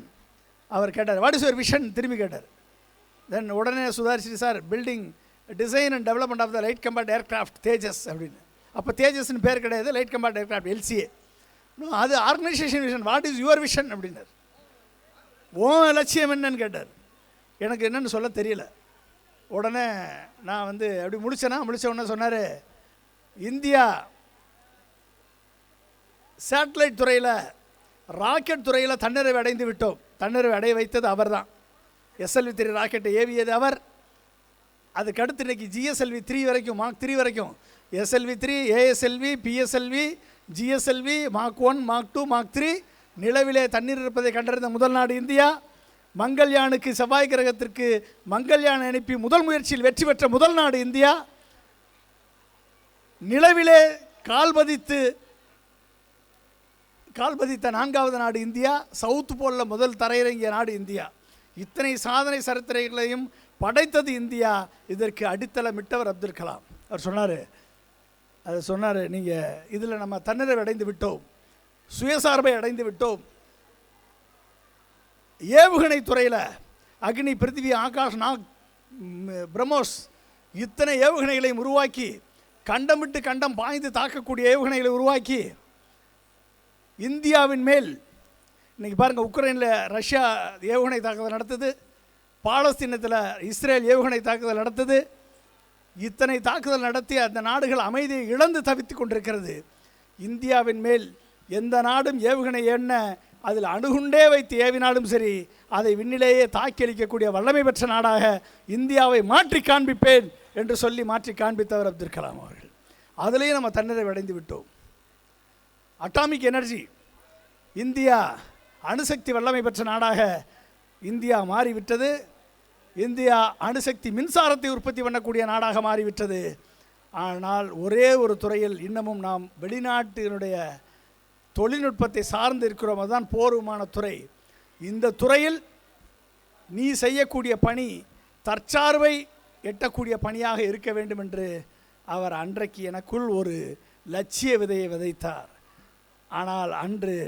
அவர் கேட்டார், வாட் இஸ் யுவர் விஷன் திரும்பி கேட்டார். தென் உடனே சுதாரிச்சிட்டு, sir building design and development of the light combat aircraft Tejas அப்படின்னு. அப்போ தேஜஸ்ன்னு பேர் கிடையாது, லைட் கம்பேட் ஏர்கிராஃப்ட் LCA. அது organisation vision. What is your vision அப்படின்னார். ஓ லட்சியம் என்னன்னு கேட்டார். எனக்கு என்னென்னு சொல்ல தெரியல. உடனே நான் வந்து அப்படி முடித்த உடனே சொன்னார், இந்தியா சேட்டலைட் துறையில் ராக்கெட் துறையில் தன்னிறைவு அடைந்து விட்டோம். தன்னிறைவு அடைய வைத்தது அவர் தான். SLV 3 ராக்கெட்டை ஏவியது அவர். அதுக்கடுத்து இன்றைக்கி GSLV 3 வரைக்கும், Mark 3 வரைக்கும், SLV 3, ASLV, PSLV, GSLV, Mark 1, Mark 2, Mark 3 நிலவிலே தண்ணீர் இருப்பதை கண்டறிந்த முதல் நாடு இந்தியா. மங்கள்யானுக்கு, செவ்வாய் கிரகத்திற்கு மங்கள்யான் அனுப்பி முதல் முயற்சியில் வெற்றி பெற்ற முதல் நாடு இந்தியா. நிலவிலே கால்பதித்த 4வது நாடு இந்தியா. சவுத் போலில் முதல் தரையிறங்கிய நாடு இந்தியா. இத்தனை சாதனை சரித்திரங்களையும் படைத்தது இந்தியா. இதற்கு அடித்தளமிட்டவர் அப்துல் கலாம். அவர் சொன்னார், நீங்கள் இதில் நம்ம தன்னிறைவு அடைந்து விட்டோம், சுயசார்பை அடைந்து விட்டோம். ஏவுகணை துறையில் அக்னி, பிருத்திவி, ஆகாஷ், நாக், பிரம்மோஸ் இத்தனை ஏவுகணைகளையும் உருவாக்கி கண்டம் விட்டு கண்டம் பாய்ந்து தாக்கக்கூடிய ஏவுகணைகளை உருவாக்கி இந்தியாவின் மேல் இன்றைக்கி பாருங்கள், உக்ரைனில் ரஷ்யா ஏவுகணை தாக்குதல் நடத்துது, பாலஸ்தீனத்தில் இஸ்ரேல் ஏவுகணை தாக்குதல் நடத்துது. இத்தனை தாக்குதல் நடத்தி அந்த நாடுகள் அமைதியை இழந்து தவித்து கொண்டிருக்கிறது. இந்தியாவின் மேல் எந்த நாடும் ஏவுகணை எண்ண அதில் அணுகுண்டே வைத்து ஏவினாலும் சரி, அதை விண்ணிலேயே தாக்கி அளிக்கக்கூடிய வல்லமை பெற்ற நாடாக இந்தியாவை மாற்றி காண்பிப்பேன் என்று சொல்லி மாற்றி காண்பித்தவர் அப்துல் கலாம் அவர்கள். அதிலேயே நம்ம தன்னிறைவு அடைந்து விட்டோம். அட்டாமிக் எனர்ஜி, இந்தியா அணுசக்தி வல்லமை பெற்ற நாடாக இந்தியா மாறிவிட்டது. இந்தியா அணுசக்தி மின்சாரத்தை உற்பத்தி பண்ணக்கூடிய நாடாக மாறிவிட்டது. ஆனால் ஒரே ஒரு துறையில் இன்னமும் நாம் வெளிநாட்டினுடைய தொழில்நுட்பத்தை சார்ந்து இருக்கிறோம், அதுதான் போர் விமான துறை. இந்த துறையில் நீ செய்யக்கூடிய பணி தற்சார்பை எட்டக்கூடிய பணியாக இருக்க வேண்டும் என்று அவர் அன்றைக்கு எனக்குள் ஒரு லட்சிய விதையை விதைத்தார். ஆனால் அன்று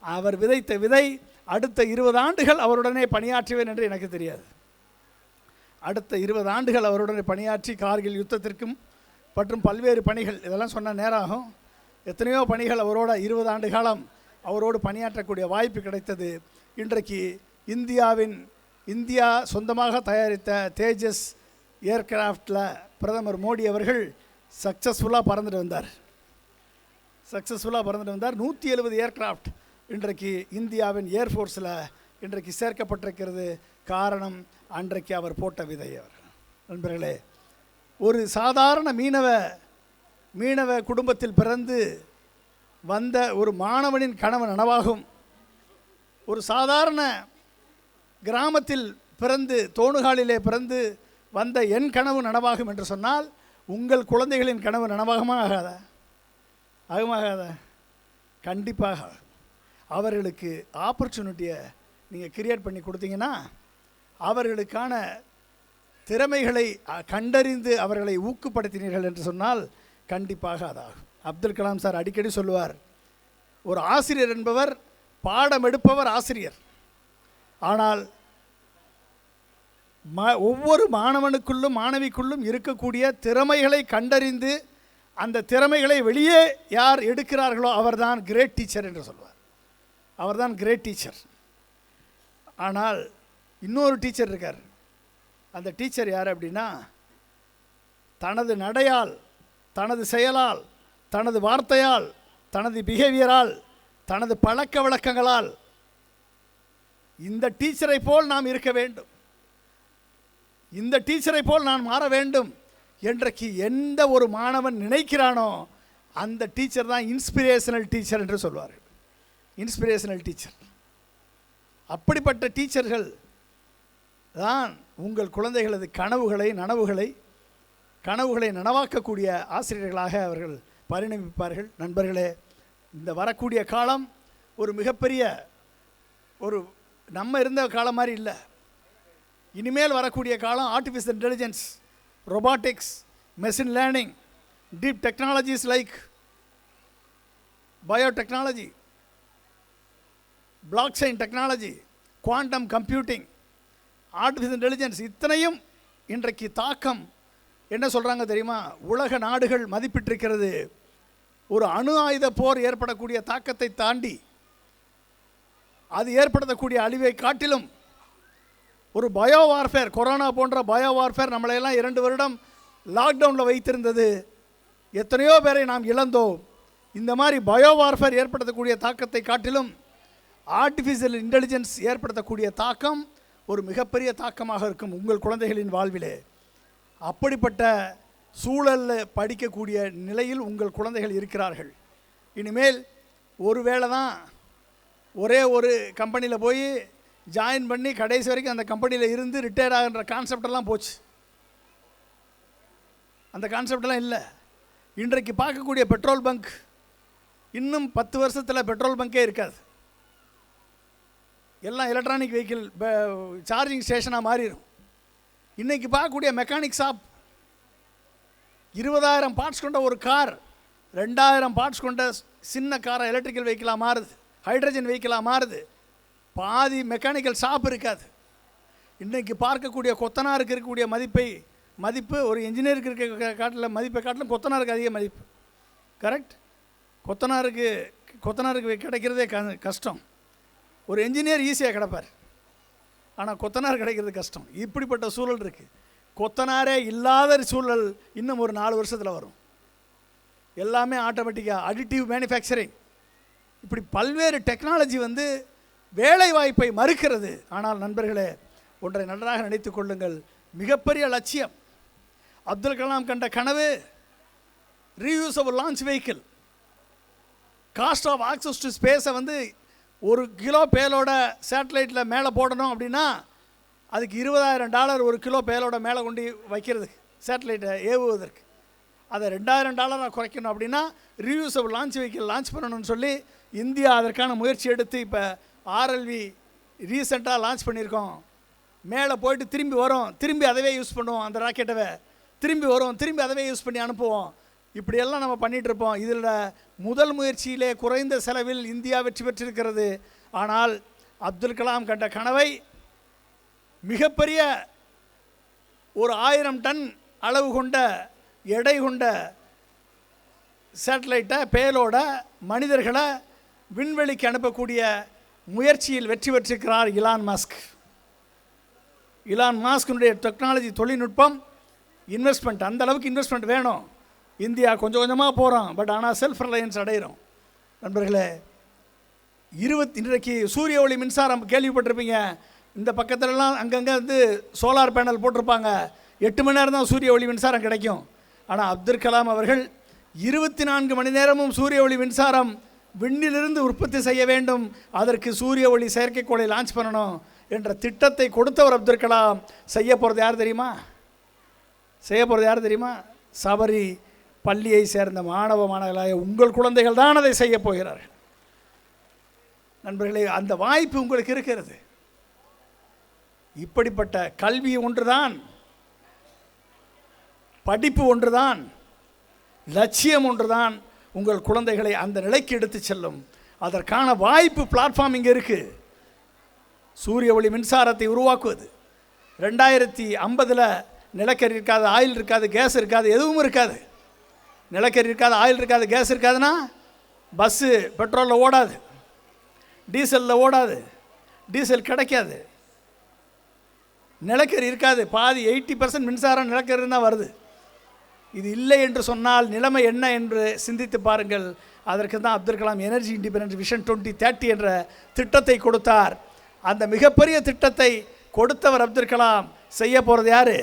அவர் விதைத்த விதை அடுத்த 20 ஆண்டுகள் அவருடனே பணியாற்றுவேன் என்று எனக்கு தெரியாது. அடுத்த 20 ஆண்டுகள் அவருடனே பணியாற்றி கார்கில் யுத்தத்திற்கும் மற்றும் பல்வேறு பணிகள், இதெல்லாம் சொன்ன நேரம் ஆகும். எத்தனையோ பணிகள் அவரோட 20 ஆண்டு காலம் அவரோடு பணியாற்றக்கூடிய வாய்ப்பு கிடைத்தது. இன்றைக்கு இந்தியா சொந்தமாக தயாரித்த தேஜஸ் ஏர்கிராஃப்டில் பிரதமர் மோடி அவர்கள் சக்ஸஸ்ஃபுல்லாக பறந்துட்டு வந்தார். 170 ஏர்கிராஃப்ட் இன்றைக்கு இந்தியாவின் ஏர்ஃபோர்ஸில் இன்றைக்கு சேர்க்கப்பட்டிருக்கிறது. காரணம் அன்றைக்கு அவர் போட்ட விதை. அவர் நண்பர்களே, ஒரு சாதாரண மீனவ குடும்பத்தில் பிறந்து வந்த ஒரு மாணவனின் கனவு நனவாகும். ஒரு சாதாரண கிராமத்தில் பிறந்து தோணுகாலிலே பிறந்து வந்த என் கனவு நனவாகும் என்று சொன்னால் உங்கள் குழந்தைகளின் கனவு நனவாகுமா ஆகாதா? கண்டிப்பாக. அவர்களுக்கு ஆப்பர்ச்சுனிட்டியை நீங்கள் கிரியேட் பண்ணி கொடுத்தீங்கன்னா, அவர்களுக்கான திறமைகளை கண்டறிந்து அவர்களை ஊக்கப்படுத்தினீர்கள் என்று சொன்னால் கண்டிப்பாக அதாகும். அப்துல் கலாம் சார் அடிக்கடி சொல்லுவார், ஒரு ஆசிரியர் என்பவர் பாடம் எடுப்பவர் ஆசிரியர். ஆனால் ஒவ்வொரு மாணவனுக்குள்ளும் மாணவிக்குள்ளும் இருக்கக்கூடிய திறமைகளை கண்டறிந்து அந்த திறமைகளை வெளியே யார் எடுக்கிறார்களோ அவர்தான் கிரேட் டீச்சர் என்று சொல்வார். அவர்தான் கிரேட் டீச்சர். ஆனால் இன்னொரு டீச்சர் இருக்கார். அந்த டீச்சர் யார் அப்படின்னா, தனது நடையால், தனது செயலால், தனது வார்த்தையால், தனது பிஹேவியரால், தனது பழக்க வழக்கங்களால் இந்த டீச்சரை போல் நாம் இருக்க வேண்டும், இந்த டீச்சரை போல் நான் மாற வேண்டும் என்றைக்கு எந்த ஒரு மாணவன் நினைக்கிறானோ அந்த டீச்சர் தான் இன்ஸ்பிரேஷனல் டீச்சர் என்று சொல்வார்கள். Inspirational teacher. அப்படிப்பட்ட டீச்சர்கள் தான் உங்கள் குழந்தைகளது கனவுகளை நனவாக்கக்கூடிய ஆசிரியர்களாக அவர்கள் பரிணமிப்பார்கள். நண்பர்களே, இந்த வரக்கூடிய காலம் ஒரு மிகப்பெரிய நம்ம இருந்த காலம் மாதிரி இல்லை. இனிமேல் வரக்கூடிய காலம் artificial intelligence, robotics, machine learning, deep technologies like biotechnology, blockchain technology, quantum computing, artificial intelligence, இத்தனையும் இன்றைக்கு தாக்கம் என்ன சொல்கிறாங்க தெரியுமா? உலக நாடுகள் மதிப்பிட்டிருக்கிறது. ஒரு அணு ஆயுத போர் ஏற்படக்கூடிய தாக்கத்தை தாண்டி அது ஏற்படுத்தக்கூடிய அழிவை காட்டிலும் ஒரு பயோ வார்ஃபேர், கொரோனா போன்ற பயோ வார்ஃபேர் நம்மளையெல்லாம் 2 வருடம் லாக்டவுனில் வைத்திருந்தது. எத்தனையோ பேரை நாம் இழந்தோம். இந்த மாதிரி பயோ வார்ஃபேர் ஏற்படுத்தக்கூடிய தாக்கத்தை காட்டிலும் ஆர்டிஃபிஷியல் இன்டெலிஜென்ஸ் ஏற்படுத்தக்கூடிய தாக்கம் ஒரு மிகப்பெரிய தாக்கமாக இருக்கும் உங்கள் குழந்தைகளின் வாழ்விலே. அப்படிப்பட்ட சூழலில் படிக்கக்கூடிய நிலையில் உங்கள் குழந்தைகள் இருக்கிறார்கள். இனிமேல் ஒருவேளை தான் ஒரே ஒரு கம்பெனியில் போய் ஜாயின் பண்ணி கடைசி வரைக்கும் அந்த கம்பெனியில் இருந்து ரிட்டையர் ஆகின்ற கான்செப்டெல்லாம் போச்சு. அந்த கான்செப்டெல்லாம் இல்லை. இன்றைக்கு பார்க்கக்கூடிய பெட்ரோல் பங்க் இன்னும் 10 வருஷத்தில் பெட்ரோல் பங்கே இருக்காது. எல்லாம் எலக்ட்ரானிக் வெஹிக்கிள் சார்ஜிங் ஸ்டேஷனாக மாறிடும். இன்றைக்கி பார்க்கக்கூடிய மெக்கானிக் ஷாப் 20,000 பார்ட்ஸ் கொண்ட ஒரு கார் 2,000 பார்ட்ஸ் கொண்ட சின்ன காரை எலக்ட்ரிக்கல் வெஹிக்கிளாக மாறுது, ஹைட்ரஜன் வெஹிக்கிளாக மாறுது. பாதி மெக்கானிக்கல் ஷாப் இருக்காது. இன்றைக்கி பார்க்கக்கூடிய கொத்தனாருக்கு இருக்கக்கூடிய மதிப்பை மதிப்பு ஒரு இன்ஜினியருக்கு இருக்க காட்டில் மதிப்பை காட்டிலும் கொத்தனாருக்கு அதிக மதிப்பு. கரெக்ட்? கொத்தனாருக்கு கிடைக்கிறதே கஷ்டம். ஒரு இன்ஜினியர் ஈஸியாக கிடப்பார், ஆனால் கொத்தனார் கிடைக்கிறது கஷ்டம். இப்படிப்பட்ட சூழல் இருக்குது. கொத்தனாரே இல்லாத சூழல் இன்னும் ஒரு 4 வருஷத்தில் வரும். எல்லாமே ஆட்டோமேட்டிக்காக அடிட்டிவ் மேனுஃபேக்சரிங், இப்படி பல்வேறு டெக்னாலஜி வந்து வேலை வாய்ப்பை மறுக்கிறது. ஆனால் நண்பர்களே, ஒன்றை நன்றாக நினைத்து கொள்ளுங்கள், மிகப்பெரிய லட்சியம் அப்துல் கலாம் கண்ட கனவு reusable launch vehicle. Cost of access to ஸ்பேஸை வந்து 1 கிலோ பேலோட சேட்டலைட்டில் மேலே போடணும் அப்படின்னா அதுக்கு $20,000 1 கிலோ பேலோட மேலே கொண்டு வைக்கிறதுக்கு, சேட்டலைட்டை ஏவுவதற்கு. அதை $2,000 குறைக்கணும் அப்படின்னா ரீயூசபிள் லான்ச் வெஹிக்கிள் லான்ச் பண்ணணும்னு சொல்லி இந்தியா அதற்கான முயற்சி எடுத்து இப்போ RLV ரீசெண்டாக லான்ச் பண்ணியிருக்கோம். மேலே போயிட்டு திரும்பி வரும், திரும்பி அதவே யூஸ் பண்ணுவோம், அந்த ராக்கெட்டை திரும்பி வரும், திரும்பி அதவே யூஸ் பண்ணி அனுப்புவோம். இப்படியெல்லாம் நம்ம பண்ணிகிட்ருப்போம். இதில் முதல் முயற்சியிலே குறைந்த செலவில் இந்தியா வெற்றி பெற்றிருக்கிறது. ஆனால் அப்துல் கலாம் கண்ட கனவை மிகப்பெரிய ஒரு 1000 டன் அளவு கொண்ட எடை கொண்ட சேட்டலைட்டை பேலோட மனிதர்களை விண்வெளிக்கு அனுப்பக்கூடிய முயற்சியில் வெற்றி பெற்றிருக்கிறார் இலான் மாஸ்க். இலான் மாஸ்கினுடைய டெக்னாலஜி தொழில்நுட்பம் இன்வெஸ்ட்மெண்ட், அந்த அளவுக்கு இன்வெஸ்ட்மெண்ட் வேணும். இந்தியா கொஞ்சம் கொஞ்சமாக போகிறோம், பட் ஆனால் செல்ஃப் ரிலையன்ஸ் அடைகிறோம். நண்பர்களே, இன்றைக்கு சூரிய ஒளி மின்சாரம் கேள்விப்பட்டிருப்பீங்க. இந்த பக்கத்துலலாம் அங்கங்கே வந்து சோலார் பேனல் போட்டிருப்பாங்க. 8 மணி நேரம் தான் சூரிய ஒளி மின்சாரம் கிடைக்கும். ஆனால் அப்துல் கலாம் அவர்கள் 24 மணி நேரமும் சூரிய ஒளி மின்சாரம் விண்ணிலிருந்து உற்பத்தி செய்ய வேண்டும், அதற்கு சூரிய ஒளி செயற்கைக்கோளை லான்ச் பண்ணணும் என்ற திட்டத்தை கொடுத்தவர் அப்துல் கலாம். செய்ய போகிறது யார் தெரியுமா? சபரி பள்ளியை சேர்ந்த மாணவர்களாக உங்கள் குழந்தைகள் தான் அதை செய்ய போகிறார்கள். நண்பர்களே, அந்த வாய்ப்பு உங்களுக்கு இருக்கிறது. இப்படிப்பட்ட கல்வி ஒன்றுதான், படிப்பு ஒன்றுதான், லட்சியம் ஒன்றுதான் உங்கள் குழந்தைகளை அந்த நிலைக்கு எடுத்து செல்லும். அதற்கான வாய்ப்பு பிளாட்ஃபார்ம் இங்கே இருக்குது. சூரிய ஒளி மின்சாரத்தை உருவாக்குவது 2050 நிலக்கரி இருக்காது, ஆயில் இருக்காது, கேஸ் இருக்காது, எதுவும் இருக்காது. நிலக்கரி இருக்காது, ஆயில் இருக்காது, கேஸ் இருக்காதுன்னா பஸ்ஸு பெட்ரோலில் ஓடாது, டீசலில் ஓடாது, டீசல் கிடைக்காது. நிலக்கரி இருக்காது, பாதி 80% மின்சாரம் நிலக்கரி தான் வருது. இது இல்லை என்று சொன்னால் நிலைமை என்ன என்று சிந்தித்து பாருங்கள். அதற்கு தான் Abdul Kalam energy independence vision 2030 என்ற திட்டத்தை கொடுத்தார். அந்த மிகப்பெரிய திட்டத்தை கொடுத்தவர் அப்துல் கலாம். செய்ய போகிறது யார்?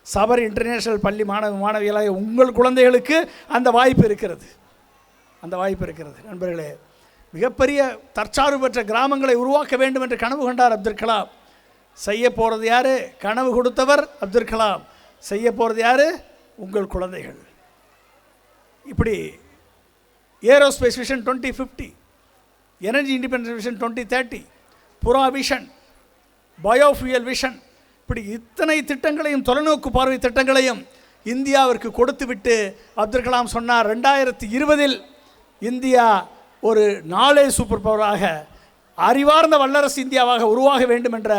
சபரி இன்டர்நேஷ்னல் பள்ளி மாணவிகளாக உங்கள் குழந்தைகளுக்கு அந்த வாய்ப்பு இருக்கிறது. நண்பர்களே, மிகப்பெரிய தற்சார்பு பெற்ற கிராமங்களை உருவாக்க வேண்டும் என்று கனவு கண்டார் அப்துல் கலாம். செய்ய போகிறது யார்? கனவு கொடுத்தவர் அப்துல் கலாம். செய்ய போகிறது யார்? உங்கள் குழந்தைகள். இப்படி aerospace vision 2050, energy independence vision 2030, புறா விஷன், பயோஃபியல் விஷன், இப்படி இத்தனை திட்டங்களையும், தொலைநோக்கு பார்வை திட்டங்களையும் இந்தியாவிற்கு கொடுத்துவிட்டு அப்துல் கலாம் சொன்னார், 2020 இந்தியா ஒரு நாலேஜ் சூப்பர் பவராக, அறிவார்ந்த வல்லரசு இந்தியாவாக உருவாக வேண்டும் என்ற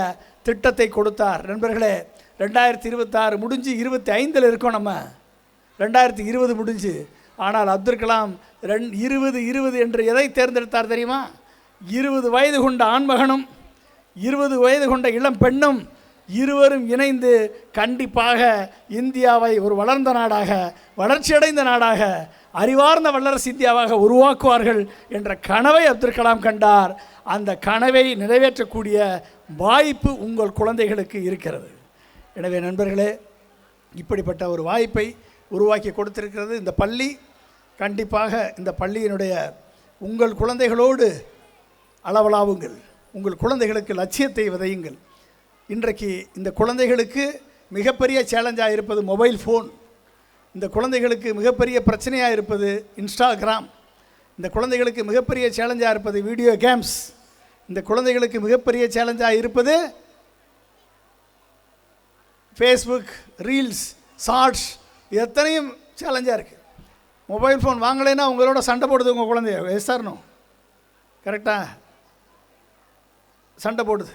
திட்டத்தை கொடுத்தார். நண்பர்களே, 2026 முடிஞ்சு 25 இருக்கோம். நம்ம 2020 முடிஞ்சு. ஆனால் அப்துல் கலாம் 2020 என்று எதை தேர்ந்தெடுத்தார் தெரியுமா? 20 வயது கொண்ட ஆண்மகனும் 20 வயது கொண்ட இளம் பெண்ணும் இருவரும் இணைந்து கண்டிப்பாக இந்தியாவை ஒரு வளர்ந்த நாடாக, வளர்ச்சியடைந்த நாடாக, அறிவார்ந்த வல்லரசு இந்தியாவாக உருவாக்குவார்கள் என்ற கனவை அப்துல் கலாம் கண்டார். அந்த கனவை நிறைவேற்றக்கூடிய வாய்ப்பு உங்கள் குழந்தைகளுக்கு இருக்கிறது. எனவே நண்பர்களே, இப்படிப்பட்ட ஒரு வாய்ப்பை உருவாக்கி கொடுத்திருக்கிறது இந்த பள்ளி. கண்டிப்பாக இந்த பள்ளியினுடைய உங்கள் குழந்தைகளோடு அளவலாவுங்கள், உங்கள் குழந்தைகளுக்கு லட்சியத்தை விதையுங்கள். இன்றைக்கு இந்த குழந்தைகளுக்கு மிகப்பெரிய சேலஞ்சாக இருப்பது மொபைல் ஃபோன், இந்த குழந்தைகளுக்கு மிகப்பெரிய பிரச்சனையாக இருப்பது இன்ஸ்டாகிராம், இந்த குழந்தைகளுக்கு மிகப்பெரிய சேலஞ்சாக இருப்பது வீடியோ கேம்ஸ், இந்த குழந்தைகளுக்கு மிகப்பெரிய சேலஞ்சாக இருப்பது ஃபேஸ்புக், ரீல்ஸ், ஷார்ட்ஸ், எத்தனையும் சேலஞ்சாக இருக்குது. மொபைல் ஃபோன் வாங்கலைன்னா உங்களோட சண்டை போடுது உங்கள் குழந்தைய. எஸ்ஆர்னோ கரெக்டாக சண்டை போடுது.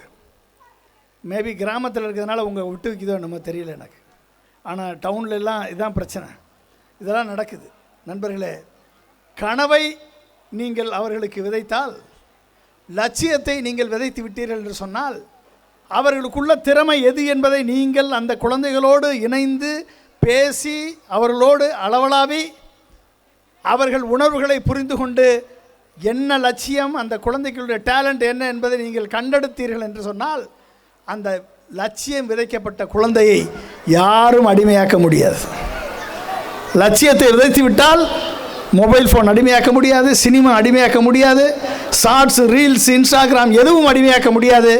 மேபி கிராமத்தில் இருக்கிறதுனால உங்கள் விட்டு வைக்குதோ நம்ம தெரியல எனக்கு. ஆனால் டவுன்லெலாம் இதுதான் பிரச்சனை. இதெல்லாம் நடக்குது. நண்பர்களே, கனவை நீங்கள் அவர்களுக்கு விதைத்தால், லட்சியத்தை நீங்கள் விதைத்து விட்டீர்கள் என்று சொன்னால், அவர்களுக்குள்ள திறமை எது என்பதை நீங்கள் அந்த குழந்தைகளோடு இணைந்து பேசி அவர்களோடு அளவலாவி அவர்கள் உணர்வுகளை புரிந்து கொண்டு என்ன லட்சியம், அந்த குழந்தைகளுடைய டேலண்ட் என்ன என்பதை நீங்கள் கண்டெடுத்தீர்கள் என்று சொன்னால், அந்த லட்சியம் விதைக்கப்பட்ட குழந்தையை யாரும் அடிமையாக்க முடியாது. லட்சியத்தை விதைத்து விட்டால் மொபைல் ஃபோன் அடிமையாக்க முடியாது, சினிமா அடிமையாக்க முடியாது, ஷார்ட்ஸ், ரீல்ஸ், இன்ஸ்டாகிராம் எதுவும் அடிமையாக்க முடியாது,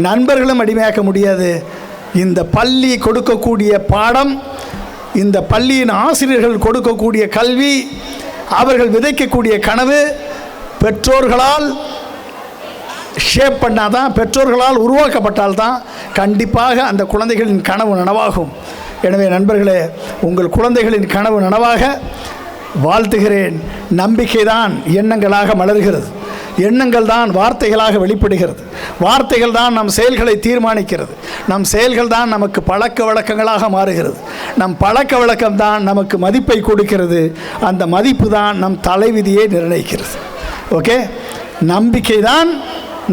நண்பர்களும் அடிமையாக்க முடியாது. இந்த பள்ளி கொடுக்கக்கூடிய பாடம், இந்த பள்ளியின் ஆசிரியர்கள் கொடுக்கக்கூடிய கல்வி, அவர்கள் விதைக்கக்கூடிய கனவு பெற்றோர்களால் ஷேப் பண்ணாதான், பெற்றோர்களால் உருவாக்கப்பட்டால்தான் கண்டிப்பாக அந்த குழந்தைகளின் கனவு நனவாகும். எனவே நண்பர்களே, உங்கள் குழந்தைகளின் கனவு நனவாக வாழ்த்துகிறேன். நம்பிக்கைதான் எண்ணங்களாக மலர்கிறது, எண்ணங்கள் தான் வார்த்தைகளாக வெளிப்படுகிறது, வார்த்தைகள் தான் நம் செயல்களை தீர்மானிக்கிறது, நம் செயல்கள் தான் நமக்கு பழக்க வழக்கங்களாக மாறுகிறது, நம் பழக்க வழக்கம் தான் நமக்கு மதிப்பை கொடுக்கிறது, அந்த மதிப்பு தான் நம் தலைவிதியை நிர்ணயிக்கிறது. ஓகே, நம்பிக்கை தான்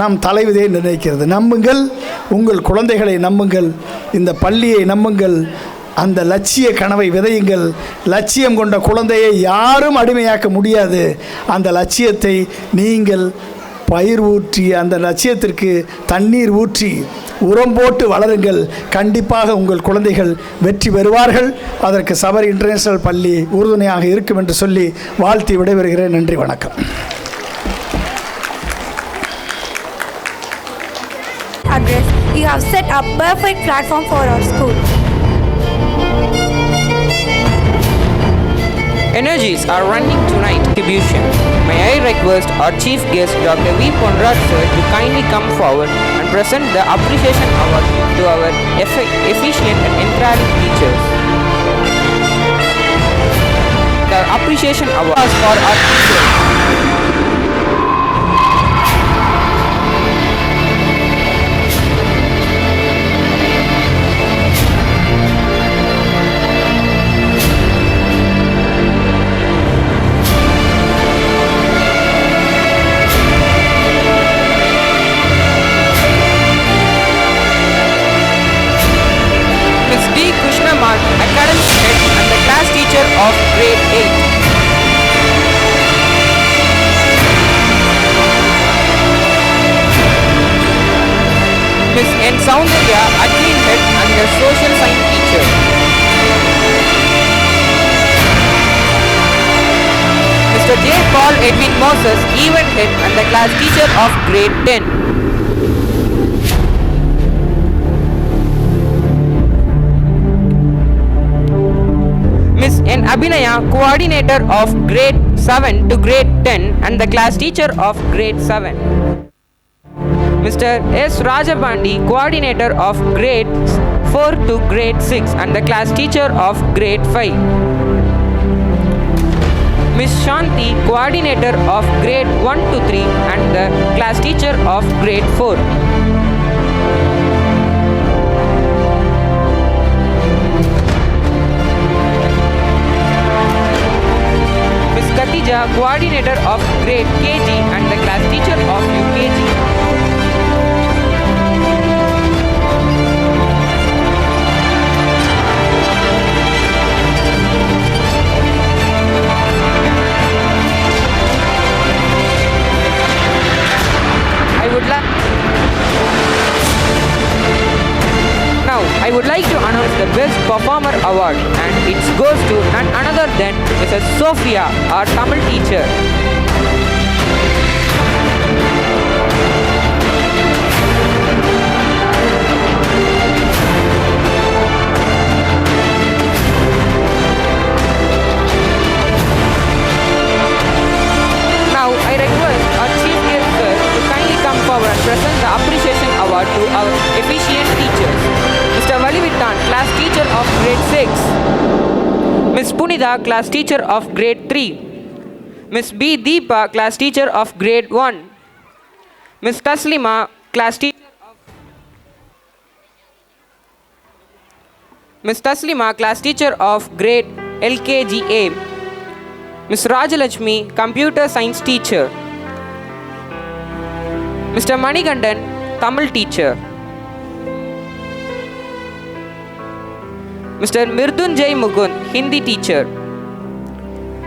நம் தலைவிதியை நிர்ணயிக்கிறது. நம்புங்கள், உங்கள் குழந்தைகளை நம்புங்கள், இந்த பள்ளியை நம்புங்கள், அந்த லட்சிய கனவை விதையுங்கள். லட்சியம் கொண்ட குழந்தையை யாரும் அடிமையாக்க முடியாது. அந்த லட்சியத்தை நீங்கள் பயிர் ஊற்றி, அந்த லட்சியத்திற்கு தண்ணீர் ஊற்றி உரம் போட்டு வளருங்கள். கண்டிப்பாக உங்கள் குழந்தைகள் வெற்றி பெறுவார்கள். அதற்கு சபரி இன்டர்நேஷனல் பள்ளி உறுதுணையாக இருக்கும் என்று சொல்லி வாழ்த்தி விடைபெறுகிறேன். நன்றி, வணக்கம். Address, you have set a perfect platform for our school. Energies are running tonight contribution. May I request our chief guest Dr. V. Ponraj sir to kindly come forward and present the appreciation award to our efficient and enthralling teachers. The appreciation award is for our teachers. Academic Head and the class teacher of grade 8. Miss N. Soundarya, Admin Head and the social science teacher. Mr. J. Paul Edwin Moses, Event Head and the class teacher of grade 10. Miss N. Abhinaya, coordinator of grade 7 to grade 10 and the class teacher of grade 7. Mr. S. Rajabandi, coordinator of grade 4 to grade 6 and the class teacher of grade 5. Miss Shanti, coordinator of grade 1 to 3 and the class teacher of grade 4. Khatija, coordinator of grade KG and the class teacher of UKG. I would like to announce the Best Performer Award, and it goes to none other than Mrs. Sophia, our Tamil teacher. Now I request our chief guest sir to kindly come forward and present the appreciation award to our efficient teachers. Mr. Valivittan, class teacher of grade 6. Miss Punitha, class teacher of grade 3. Miss B. Deepa, class teacher of grade 1. Miss Taslima, class teacher of Ms. Taslima, class teacher of grade LKGA. Ms. Rajalakshmi, computer science teacher. Mr. Manigandan, Tamil teacher. Mr. Mirdunjay Mukund, Hindi teacher.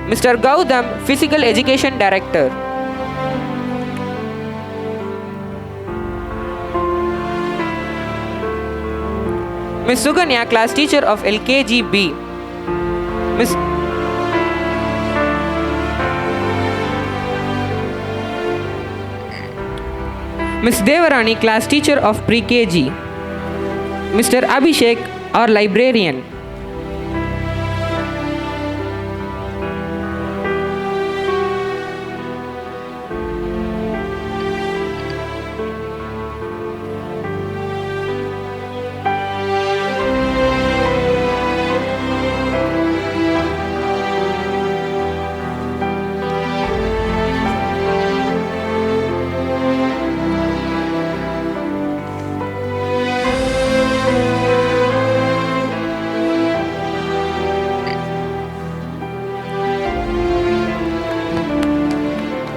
Mr. Gautam, physical education director. Ms. Suganya, class teacher of LKGB. Ms. Devarani, class teacher of pre-KG. Mr. Abhishek, our librarian.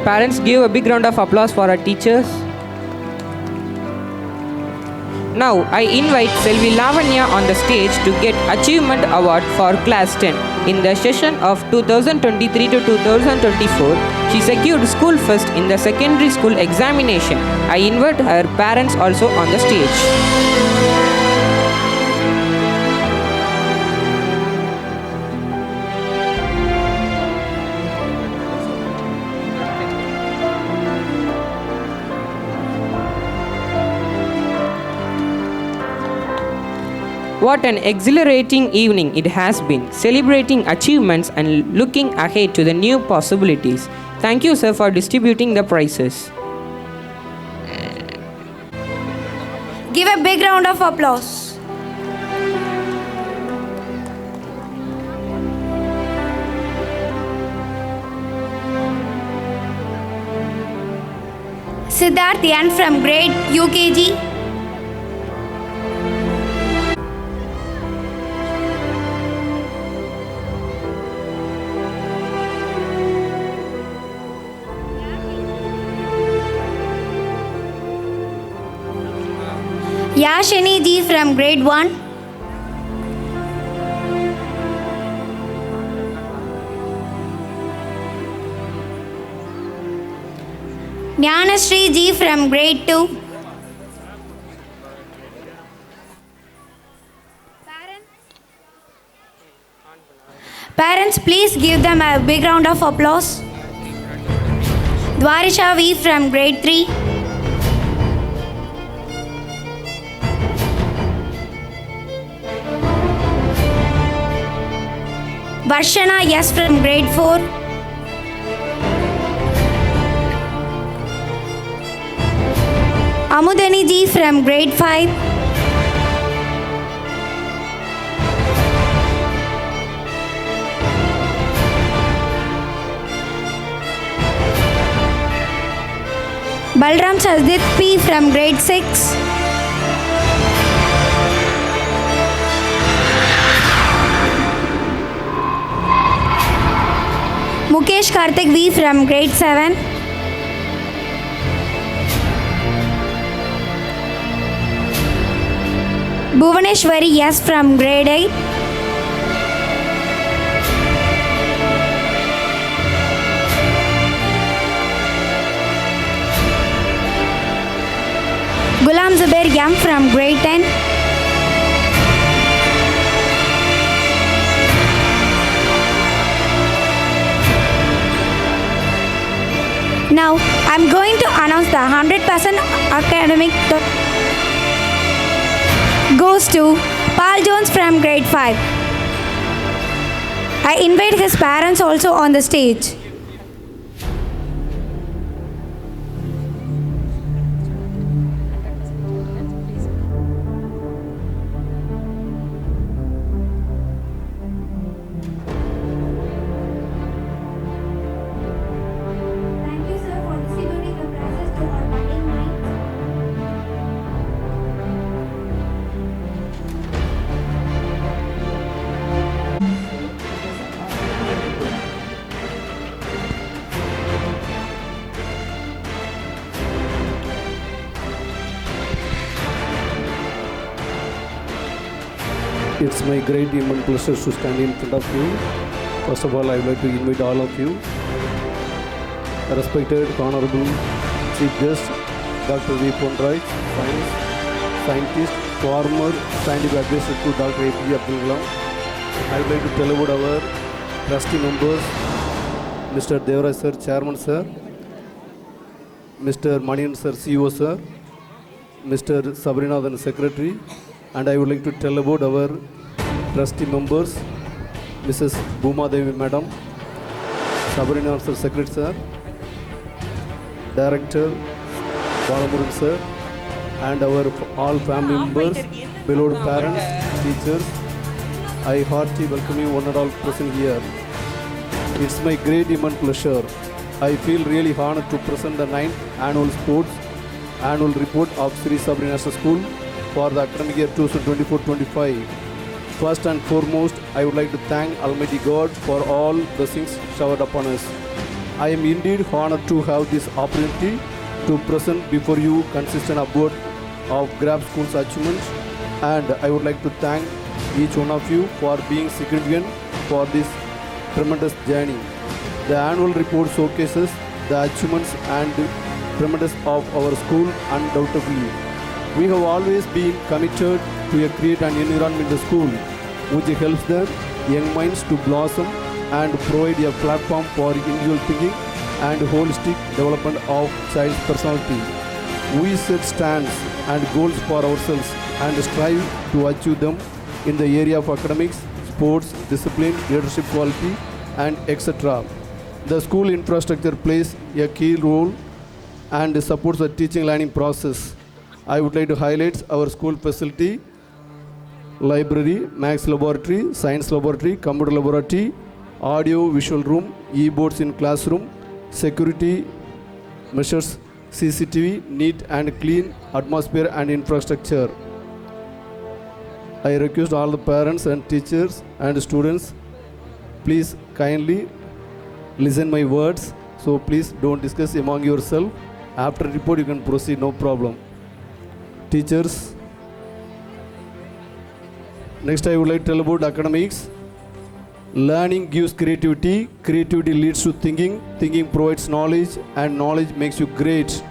Parents, give a big round of applause for our teachers. Now, I invite Selvi Lavanya on the stage to get Achievement Award for Class 10. In the session of 2023 to 2024, she secured school first in the secondary school examination. I invite her parents also on the stage. What an exhilarating evening it has been, celebrating achievements and looking ahead to the new possibilities. Thank you, sir, for distributing the prizes. Give a big round of applause. Siddharth Yan from grade UKG. Yashini Ji from grade 1. Jnanashree Ji from grade 2. Parents, please give them a big round of applause. Dwarisha V from grade 3. Varshana S from grade 4. Amudani Ji from grade 5. Balram Sasdit P from grade 6. Mukesh Karthik V from grade 7. Bhuvaneshwari S from grade 8. Gulam Zubair M from grade 10. Now, I'm going to announce the 100% academic goes to Paul Jones from grade 5. I invite his parents also on the stage. It's my great immense pleasure to stand in front of you. First of all, I would like to invite all of you, respected Honorable Chief Guest, Dr. V. Ponrai, scientist, former scientific advisor to Dr. A.P.J. Abdul Kalam. I would like to tell about our trustee members, Mr. Devaraj sir, Chairman sir, Mr. Manian sir, CEO sir, Mr. Sabrinathan, Secretary, and I would like to tell about our trustee members, Mrs. Bhuma Devi Madam, Sabrinathan sir, Secretary sir, Director Balamuran sir, and our all family members, beloved parents, teachers. I heartily welcome you one and all present here. It's my great immense pleasure. I feel really honored to present the 9th annual sports annual report of Sri Sabri National School for the academic year 2024-25. First and foremost, I would like to thank Almighty God for all blessings showered upon us. I am indeed honored to have this opportunity to present before you consistent upward of GRAP School's achievements, and I would like to thank each one of you for being significant for this tremendous journey. The annual report showcases the achievements and tremendous of our school undoubtedly. We have always been committed to create an environment in the school which helps the young minds to blossom and provide a platform for individual thinking and holistic development of child's personality. We set stands and goals for ourselves and strive to achieve them in the area of academics, sports, discipline, leadership quality, and etc. The school infrastructure plays a key role and supports the teaching learning process. I would like to highlight our school facility, library, maths laboratory, science laboratory, computer laboratory, audio visual room, e-boards in classroom, security measures, CCTV, neat and clean atmosphere and infrastructure. I request all the parents and teachers and students, please kindly listen my words. So please don't discuss among yourself. After report you can proceed, no problem. Teachers. Next I would like to tell about academics. Learning gives creativity, creativity leads to thinking, thinking provides knowledge, and knowledge makes you great.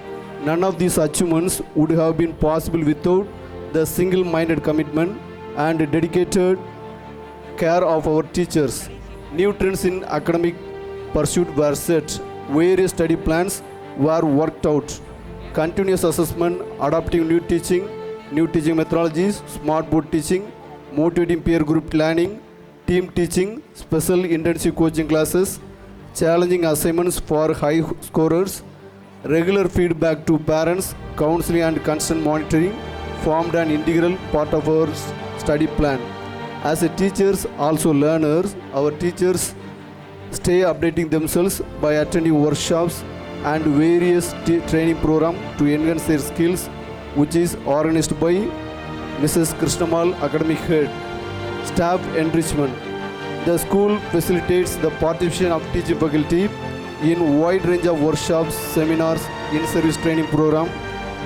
None of these achievements would have been possible without the single-minded commitment and dedicated care of our teachers. New trends in academic pursuit were set, various study plans were worked out, continuous assessment, adopting new teaching methodologies, smart board teaching, motivating peer group learning, team teaching, special intensive coaching classes, challenging assignments for high scorers, regular feedback to parents, counseling and constant monitoring formed an integral part of our study plan. As a teachers, also learners, our teachers stay updating themselves by attending workshops and various training programs to enhance their skills, which is organized by Mrs. Krishnamal, Academic Head. Staff enrichment. The school facilitates the participation of teaching faculty in wide range of workshops, seminars, in-service training program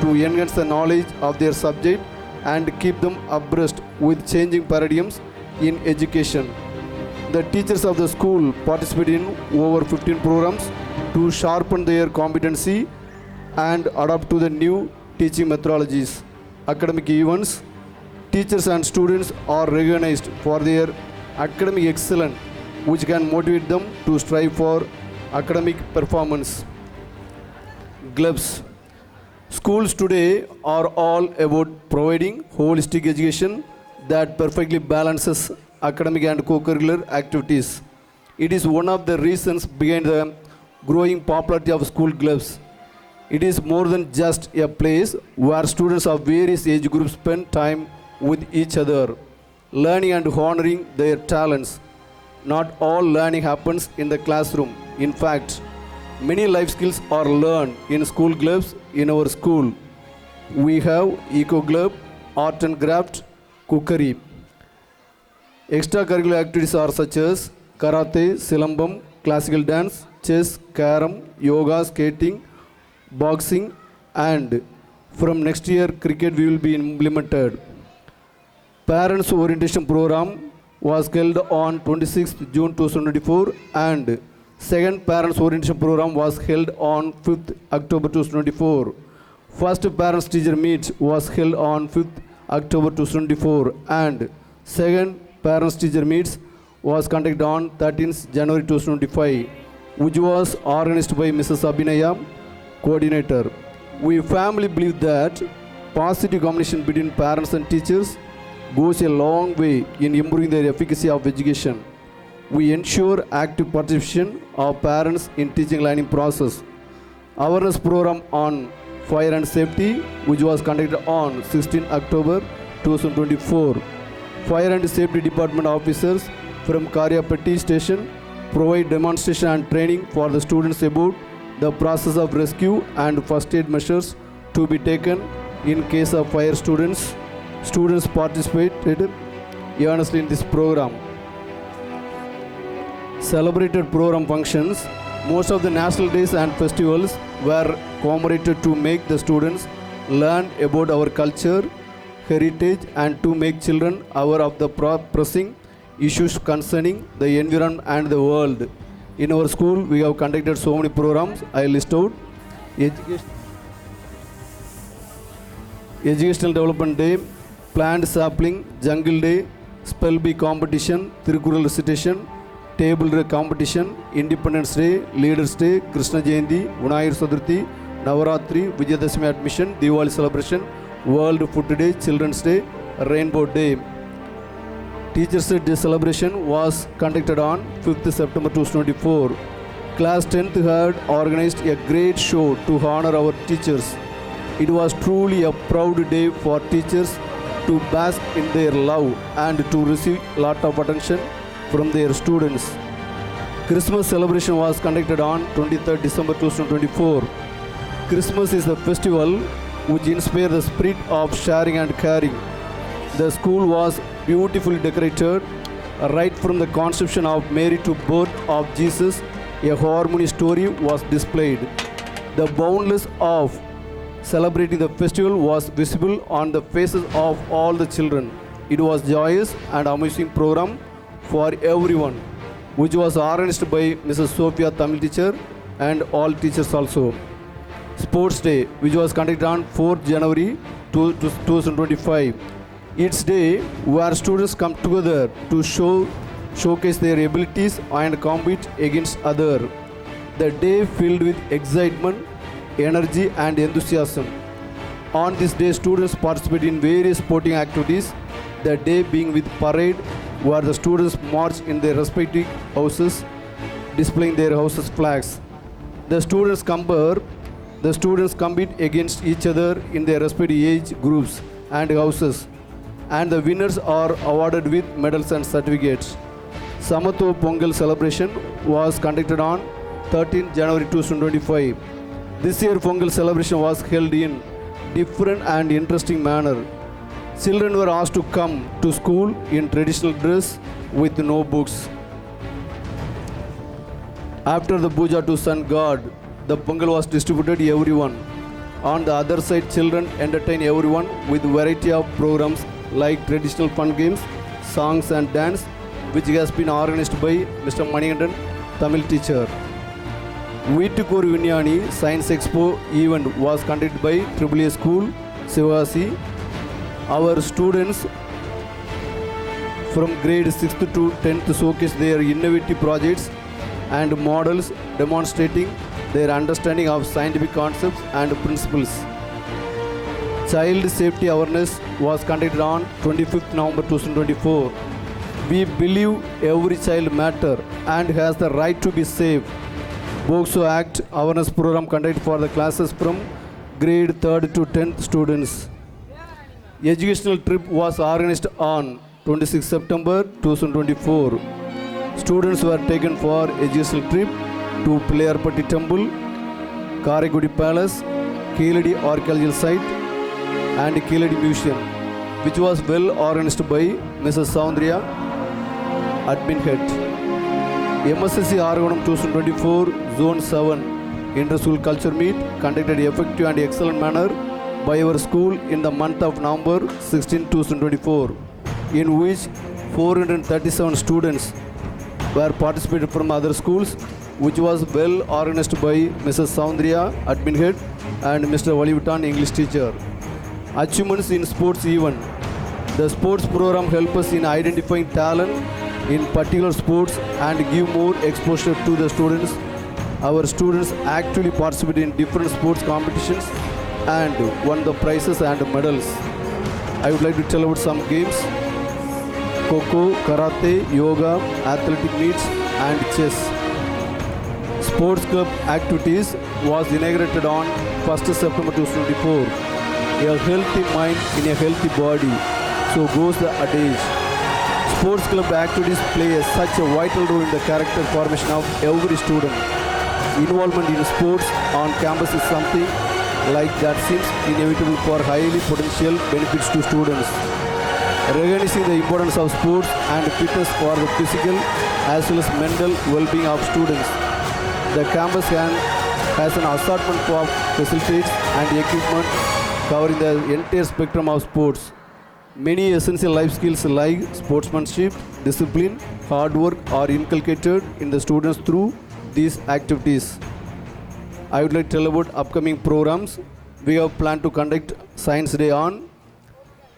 to enhance the knowledge of their subject and keep them abreast with changing paradigms in education. The teachers of the school participate in over 15 programs to sharpen their competency and adapt to the new teaching methodologies. Academic events. Teachers and students are recognized for their academic excellence, which can motivate them to strive for academic performance. Clubs. Schools today are all about providing holistic education that perfectly balances academic and co-curricular activities. It is one of the reasons behind the growing popularity of school clubs. It is more than just a place where students of various age groups spend time with each other, learning and honoring their talents. Not all learning happens in the classroom. In fact, many life skills are learned in school clubs in our school. We have Eco Club, Art and Craft, Cookery. Extracurricular activities are such as karate, silambam, classical dance, chess, carom, yoga, skating, boxing, and from next year cricket will be implemented. Parents Orientation Program was held on 26th June 2024 and second Parents Orientation Program was held on 5th October 2024. First Parents Teacher Meet was held on 5th October 2024 and second Parents Teacher Meets was conducted on 13th January 2025, which was organized by Mrs. Abhinaya, coordinator. We firmly believe that positive communication between parents and teachers goes a long way in improving the efficacy of education. We ensure active participation of parents in teaching learning process. Awareness program on fire and safety, which was conducted on 16 October 2024. Fire and safety department officers from Karyapatti station provide demonstration and training for the students about the process of rescue and first aid measures to be taken in case of fire. Students participated earnestly in this program. Celebrated program functions. Most of the national days and festivals were commemorated to make the students learn about our culture, heritage, and to make children aware of the pressing issues concerning the environment and the world. In our school, we have conducted so many programs. I list out. Educational Development Day, Plant Sapling, Jungle Day, Spell Bee Competition, Thirukural Recitation, Table Read Competition, Independence Day, Leaders Day, Krishna Jayanti, Vinayaka Chaturthi, Navaratri, Vijayadashami Admission, Diwali Celebration, World Food Day, Children's Day, Rainbow Day. Teachers' Day celebration was conducted on 5th September 2024. Class 10th had organized a great show to honor our teachers. It was truly a proud day for teachers to bask in their love and to receive a lot of attention from their students. Christmas celebration was conducted on 23rd December 2024. Christmas is a festival which inspires the spirit of sharing and caring. The school was beautifully decorated. Right from the conception of Mary to birth of Jesus, a harmony story was displayed. The boundless of celebrating the festival was visible on the faces of all the children. It was joyous and amusing program for everyone, which was arranged by Mrs. Sophia, Tamil teacher, and all teachers also. Sports Day, which was conducted on 4th January 2025. It's day where students come together to showcase their abilities and compete against others. The day filled with excitement, energy and enthusiasm. On this day, students participate in various sporting activities. The day being with parade, where the students march in their respective houses, displaying their houses' flags. The students compete against each other in their respective age groups and houses, and the winners are awarded with medals and certificates. Samatva Pongal celebration was conducted on 13th January 2025. This year Pongal celebration was held in different and interesting manner. Children were asked to come to school in traditional dress with no books. After the puja to sun god, the Pongal was distributed to everyone. On the other side, children entertain everyone with variety of programs like traditional fun games, songs and dance, which has been organized by Mr. Manikandan, Tamil teacher. Veetukku Oru Vinyani Science Expo event was conducted by AAA School, Sivasi. Our students from grade 6th to 10th showcase their innovative projects and models demonstrating their understanding of scientific concepts and principles. Child safety awareness was conducted on 25th November 2024. We believe every child matters and has the right to be safe. POCSO Act awareness program conducted for the classes from grade 3rd to 10th students. Educational trip was organized on 26 September 2024. Students were taken for educational trip to Playarpatti Temple, Karaikudi Palace, Keeladi Archaeological Site and Keeladi Museum, which was well organized by Mrs. Soundria, admin head. MSSC Aragonam 2024 Zone 7 Inter-School Culture Meet conducted effective and excellent manner by our school in the month of November 16, 2024. in which 437 students were participated from other schools, which was well organized by Mrs. Soundria, admin head, and Mr. Valivitan, English teacher. Achievements in sports event. The sports program helps us in identifying talent in particular sports and give more exposure to the students. Our students actually participate in different sports competitions and won the prizes and medals. I would like to tell about some games: Kho-Kho, Karate, Yoga, athletic meets, and chess. Sports club activities was inaugurated on 1st September 2024. A healthy mind in a healthy body, so goes the adage. Sports club activities play such a vital role in the character formation of every student. Involvement in sports on campus is something like that seems inevitable for highly potential benefits to students. Recognizing the importance of sports and fitness for the physical as well as mental well-being of students, the campus has an assortment of facilities and equipment covering the entire spectrum of sports. Many essential life skills like sportsmanship, discipline, hard work are inculcated in the students through these activities. I would like to tell about upcoming programs. We have planned to conduct Science Day on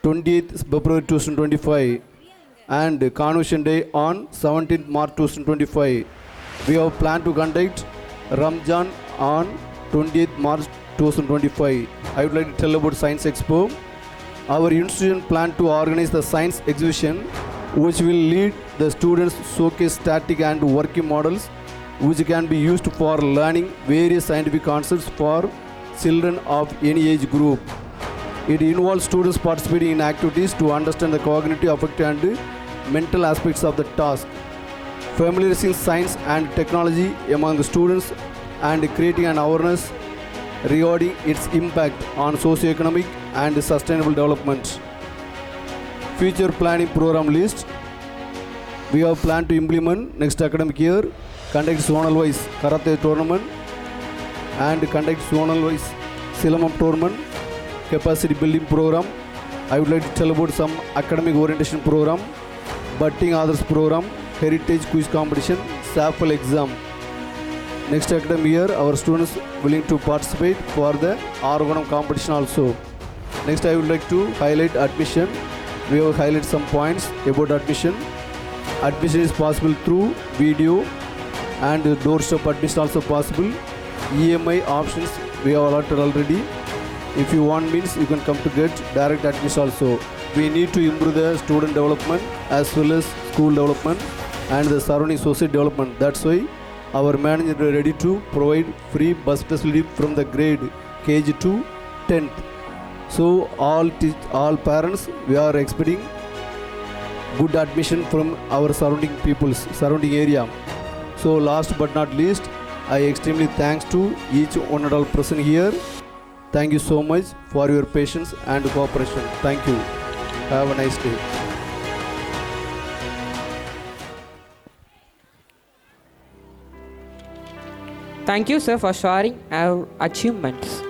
28th February 2025 and Convention Day on 17th March 2025. We have planned to conduct Ramjan on 28th March 2025. I would like to tell about Science Expo. Our institution planned to organize the science exhibition, which will lead the students showcase static and working models, which can be used for learning various scientific concepts for children of any age group. It involves students participating in activities to understand the cognitive, affective, and mental aspects of the task, familiarizing science and technology among the students, and creating an awareness regarding its impact on socio-economic and sustainable development. Future planning program list. We have planned to implement next academic year, conduct zonal-wise karate tournament and conduct zonal-wise Silamam tournament, capacity building program. I would like to tell about some academic orientation program, budding authors program, heritage quiz competition, SAFL exam. Next academic year, our students willing to participate for the organum competition also. Next, I would like to highlight admission. We have highlighted some points about admission. Admission is possible through video and doorstep admission also possible. EMI options we have allotted already. If you want means you can come to get direct admission also. We need to improve the student development as well as school development and the surrounding society development. That's why our manager is ready to provide free bus facility from the grade KG to 10th. So all parents, we are expecting good admission from our surrounding area. So last but not least, I extremely thanks to each one and all present here. Thank you so much for your patience and cooperation. Thank you. Have a nice day. Thank you, sir, for sharing our achievements.